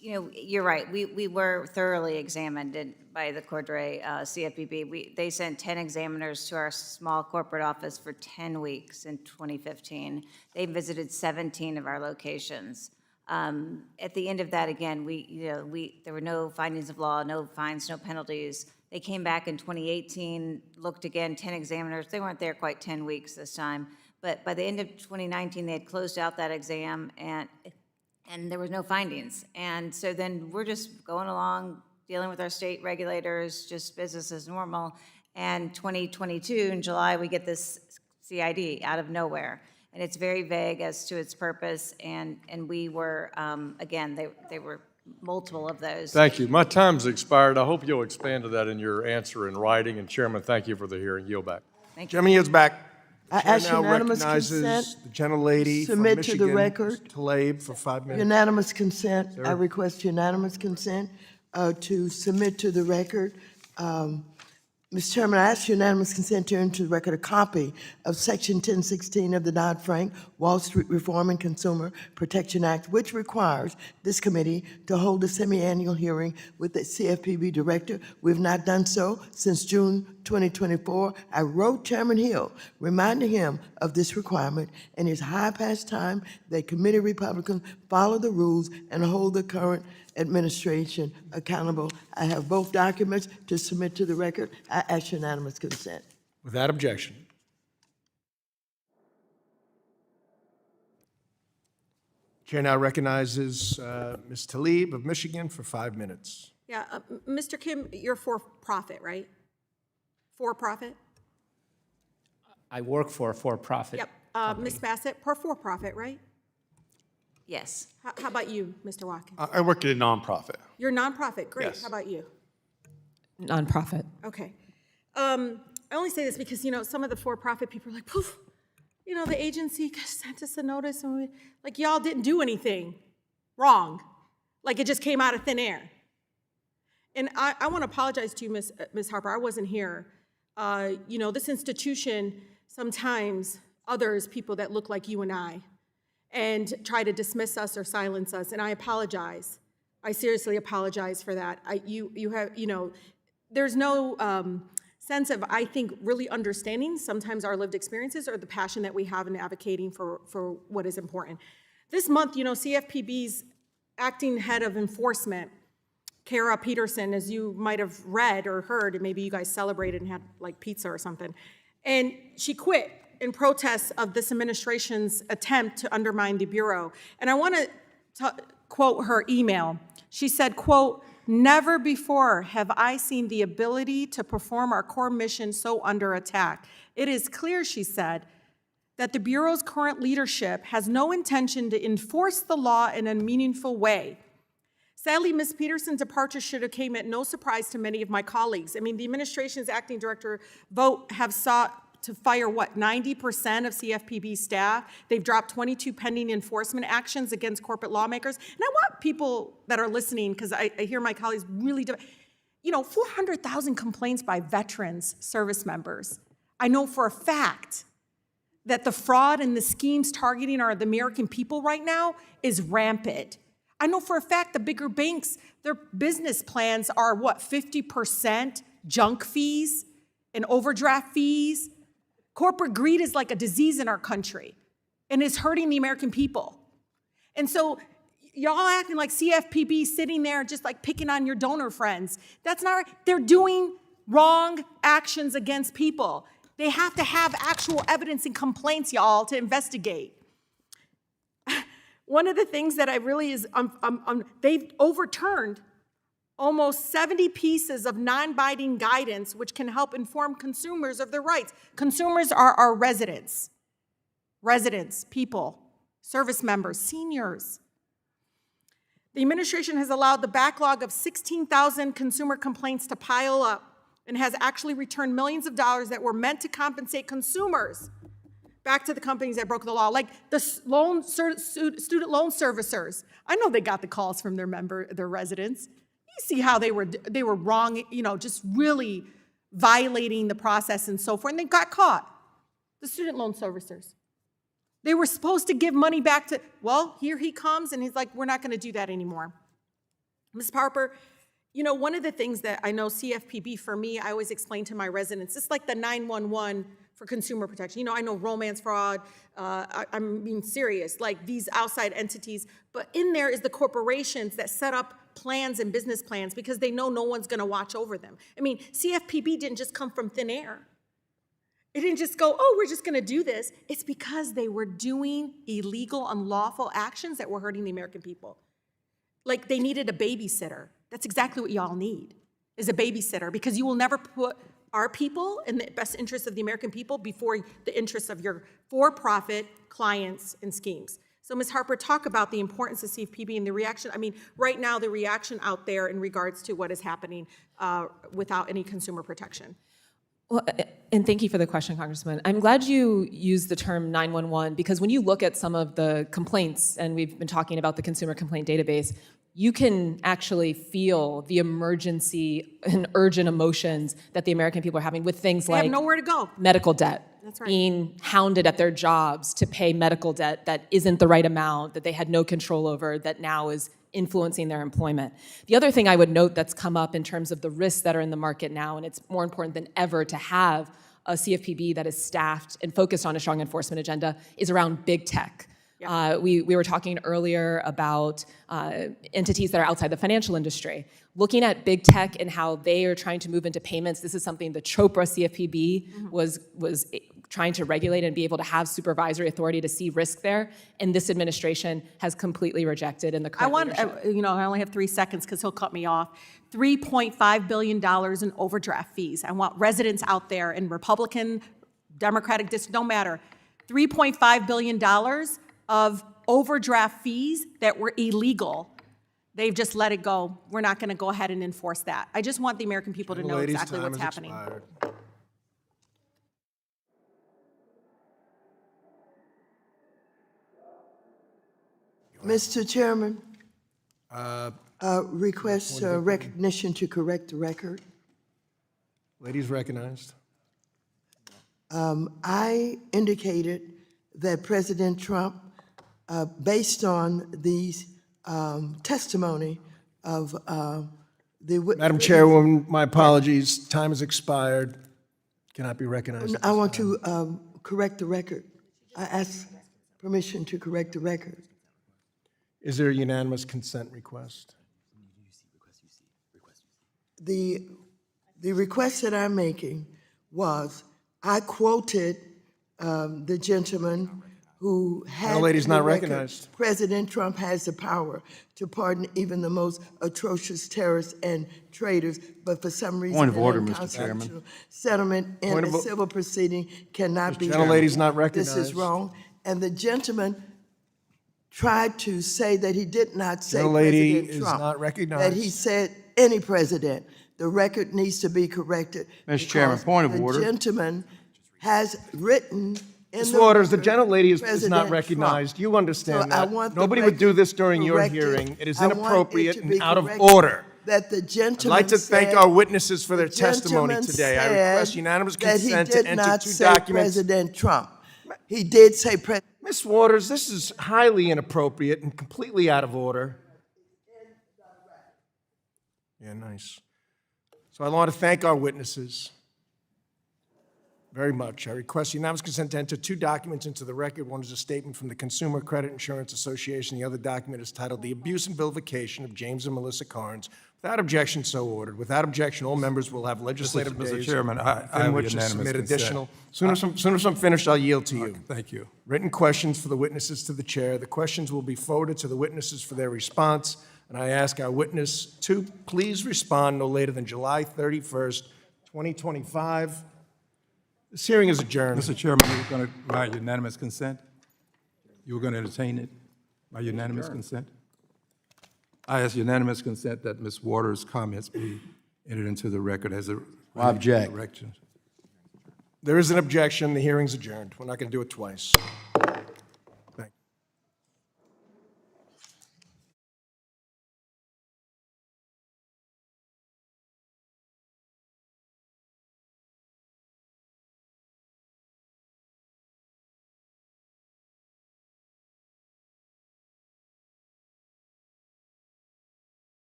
You're right. We were thoroughly examined by the Cordray CFPB. They sent 10 examiners to our small corporate office for 10 weeks in 2015. They visited 17 of our locations. At the end of that, again, there were no findings of law, no fines, no penalties. They came back in 2018, looked again, 10 examiners. They weren't there quite 10 weeks this time. But by the end of 2019, they had closed out that exam, and there was no findings. And so then we're just going along, dealing with our state regulators, just business as normal. And 2022, in July, we get this CID out of nowhere. And it's very vague as to its purpose. And we were, again, they were multiple of those. Thank you. My time's expired. I hope you'll expand to that in your answer in writing. And Chairman, thank you for the hearing. Yield back. Thank you. Chairman yields back. I Chair ask now unanimous recognizes consent. the gentlelady from Submit to the Michigan, record. Tlaib, for 5 minutes. Unanimous consent. I request unanimous consent to submit to the record. Mr. Chairman, I ask unanimous consent to enter into the record a copy of Section 1016 of the Dodd-Frank Wall Street Reform and Consumer Protection Act, which requires this committee to hold a semi-annual hearing with the CFPB director. We've not done so since June 2024. I wrote Chairman Hill, reminding him of this requirement, and it's high past time that committee Republicans follow the rules and hold the current administration accountable. I have both documents to submit to the record. I ask unanimous consent. Without objection. Chair now recognizes Ms. Tlaib of Michigan for 5 minutes. Yeah, Mr. Kim, you're for-profit, right? For-profit? I work for a for-profit. Yep. Ms. Bassett, for-profit, right? Yes. How about you, Mr. Watkins? I work at a nonprofit. You're nonprofit, great. Yes. How about you? Nonprofit. Okay. I only say this because, some of the for-profit people are like, poof, the agency sent us a notice and like, y'all didn't do anything wrong. Like it just came out of thin air. And I want to apologize to you, Ms. Harper, I wasn't here. This institution, sometimes others, people that look like you and I, and try to dismiss us or silence us, and I apologize. I seriously apologize for that. There's no sense of, I think, really understanding sometimes our lived experiences or the passion that we have in advocating for what is important. This month, CFPB's acting head of enforcement, Kara Peterson, as you might have read or heard, and maybe you guys celebrated and had like pizza or something, and she quit in protest of this administration's attempt to undermine the Bureau. And I want to quote her email. She said, quote, "Never before have I seen the ability to perform our core mission so under attack. It is clear," she said, "that the Bureau's current leadership has no intention to enforce the law in a meaningful way." Sadly, Ms. Peterson's departure should have came at no surprise to many of my colleagues. I mean, the administration's acting director vote have sought to fire, 90% of CFPB staff. They've dropped 22 pending enforcement actions against corporate lawmakers. And I want people that are listening, because I hear my colleagues really, 400,000 complaints by veterans, service members. I know for a fact that the fraud and the schemes targeting the American people right now is rampant. I know for a fact the bigger banks, their business plans are 50% junk fees and overdraft fees. Corporate greed is like a disease in our country, and it's hurting the American people. And so y'all acting like CFPB sitting there just like picking on your donor friends. That's not right. They're doing wrong actions against people. They have to have actual evidence and complaints, y'all, to investigate. One of the things that I really is, they've overturned almost 70 pieces of non-binding guidance which can help inform consumers of their rights. Consumers are our residents, people, service members, seniors. The administration has allowed the backlog of 16,000 consumer complaints to pile up and has actually returned millions of dollars that were meant to compensate consumers back to the companies that broke the law, like the student loan servicers. I know they got the calls from their residents. You see how they were wrong, just really violating the process and so forth, and they got caught. The student loan servicers. They were supposed to give money back to, well, here he comes, and he's like, we're not gonna do that anymore. Ms. Harper, one of the things that I know CFPB, for me, I always explain to my residents, it's like the 911 for consumer protection. I know romance fraud, I'm being serious, like these outside entities, but in there is the corporations that set up plans and business plans because they know no one's gonna watch over them. I mean, CFPB didn't just come from thin air. It didn't just go, oh, we're just gonna do this. It's because they were doing illegal, unlawful actions that were hurting the American people. Like they needed a babysitter. That's exactly what y'all need, is a babysitter, because you will never put our people in the best interest of the American people before the interests of your for-profit clients and schemes. So Ms. Harper, talk about the importance of CFPB and the reaction. I mean, right now, the reaction out there in regards to what is happening without any consumer protection. Well, and thank you for the question, Congressman. I'm glad you used the term 911 because when you look at some of the complaints, and we've been talking about the consumer complaint database, you can actually feel the emergency and urgent emotions that the American people are having with things They like have nowhere to go. medical debt. That's right. Being hounded at their jobs to pay medical debt that isn't the right amount, that they had no control over, that now is influencing their employment. The other thing I would note that's come up in terms of the risks that are in the market now, and it's more important than ever to have a CFPB that is staffed and focused on a strong enforcement agenda, is around big tech. Yeah. We were talking earlier about entities that are outside the financial industry. Looking at big tech and how they are trying to move into payments, this is something the Chopra CFPB was trying to regulate and be able to have supervisory authority to see risk there. And this administration has completely rejected in the current leadership. I only have 3 seconds because he'll cut me off. $3.5 billion in overdraft fees. I want residents out there in Republican, Democratic districts, no matter. $3.5 billion of overdraft fees that were illegal. They've just let it go. We're not going to go ahead and enforce that. I just want the American people to know Ladies, exactly time what's has happening. expired. Mr. Chairman, request recognition to correct the record. Ladies recognized. I indicated that President Trump, based on the testimony of the... Madam Chairwoman, my apologies. Time has expired. Cannot be recognized. I want to correct the record. I ask permission to correct the record. Is there a unanimous consent request? The request that I'm making was, I quoted the gentleman who had... No, lady's the not record. recognized. President Trump has the power to pardon even the most atrocious terrorists and traitors, but for some reason... Point of order, an Mr. Chairman. unconstitutional settlement in Point a of o- civil proceeding cannot be... Gentlelady's not This is recognized. wrong. And the gentleman tried to say that he did not say Gentlelady President is Trump. not recognized. That he said any president. The record needs to be corrected. Mr. Chairman, because point of order. The gentleman has written in Ms. the Waters, the record, gentlelady is President not Trump. recognized. You understand So I that. want the Nobody would do record this during your corrected. hearing. It is I want it inappropriate to and be out of corrected order. That the I'd gentleman like to thank said- our witnesses for their the testimony gentleman today. I said request unanimous that he consent did to enter not 2 say documents. President Trump. He did say President. Ms. Waters, this is highly inappropriate and completely out of order. Yeah, nice. So I want to thank our witnesses very much. I request unanimous consent to enter 2 documents into the record. One is a statement from the Consumer Credit Insurance Association. The other document is titled "The Abuse and Vilification of James and Melissa Carnes." Without objection, so ordered. Without objection, all members will have legislative Mr. days Chairman, I within have which to unanimous submit consent. additional. Soon as I'm finished, I'll yield to you. Thank you. Written questions for the witnesses to the chair. The questions will be forwarded to the witnesses for their response, and I ask our witness to please respond no later than July 31st, 2025. This hearing is adjourned. Mr. Chairman, you were going to, by unanimous consent? You were going to entertain it by unanimous consent? I ask unanimous consent that Ms. Waters' comments be entered into the record as a... I object. Direction. There is an objection. The hearing's adjourned. We're not going to do it twice.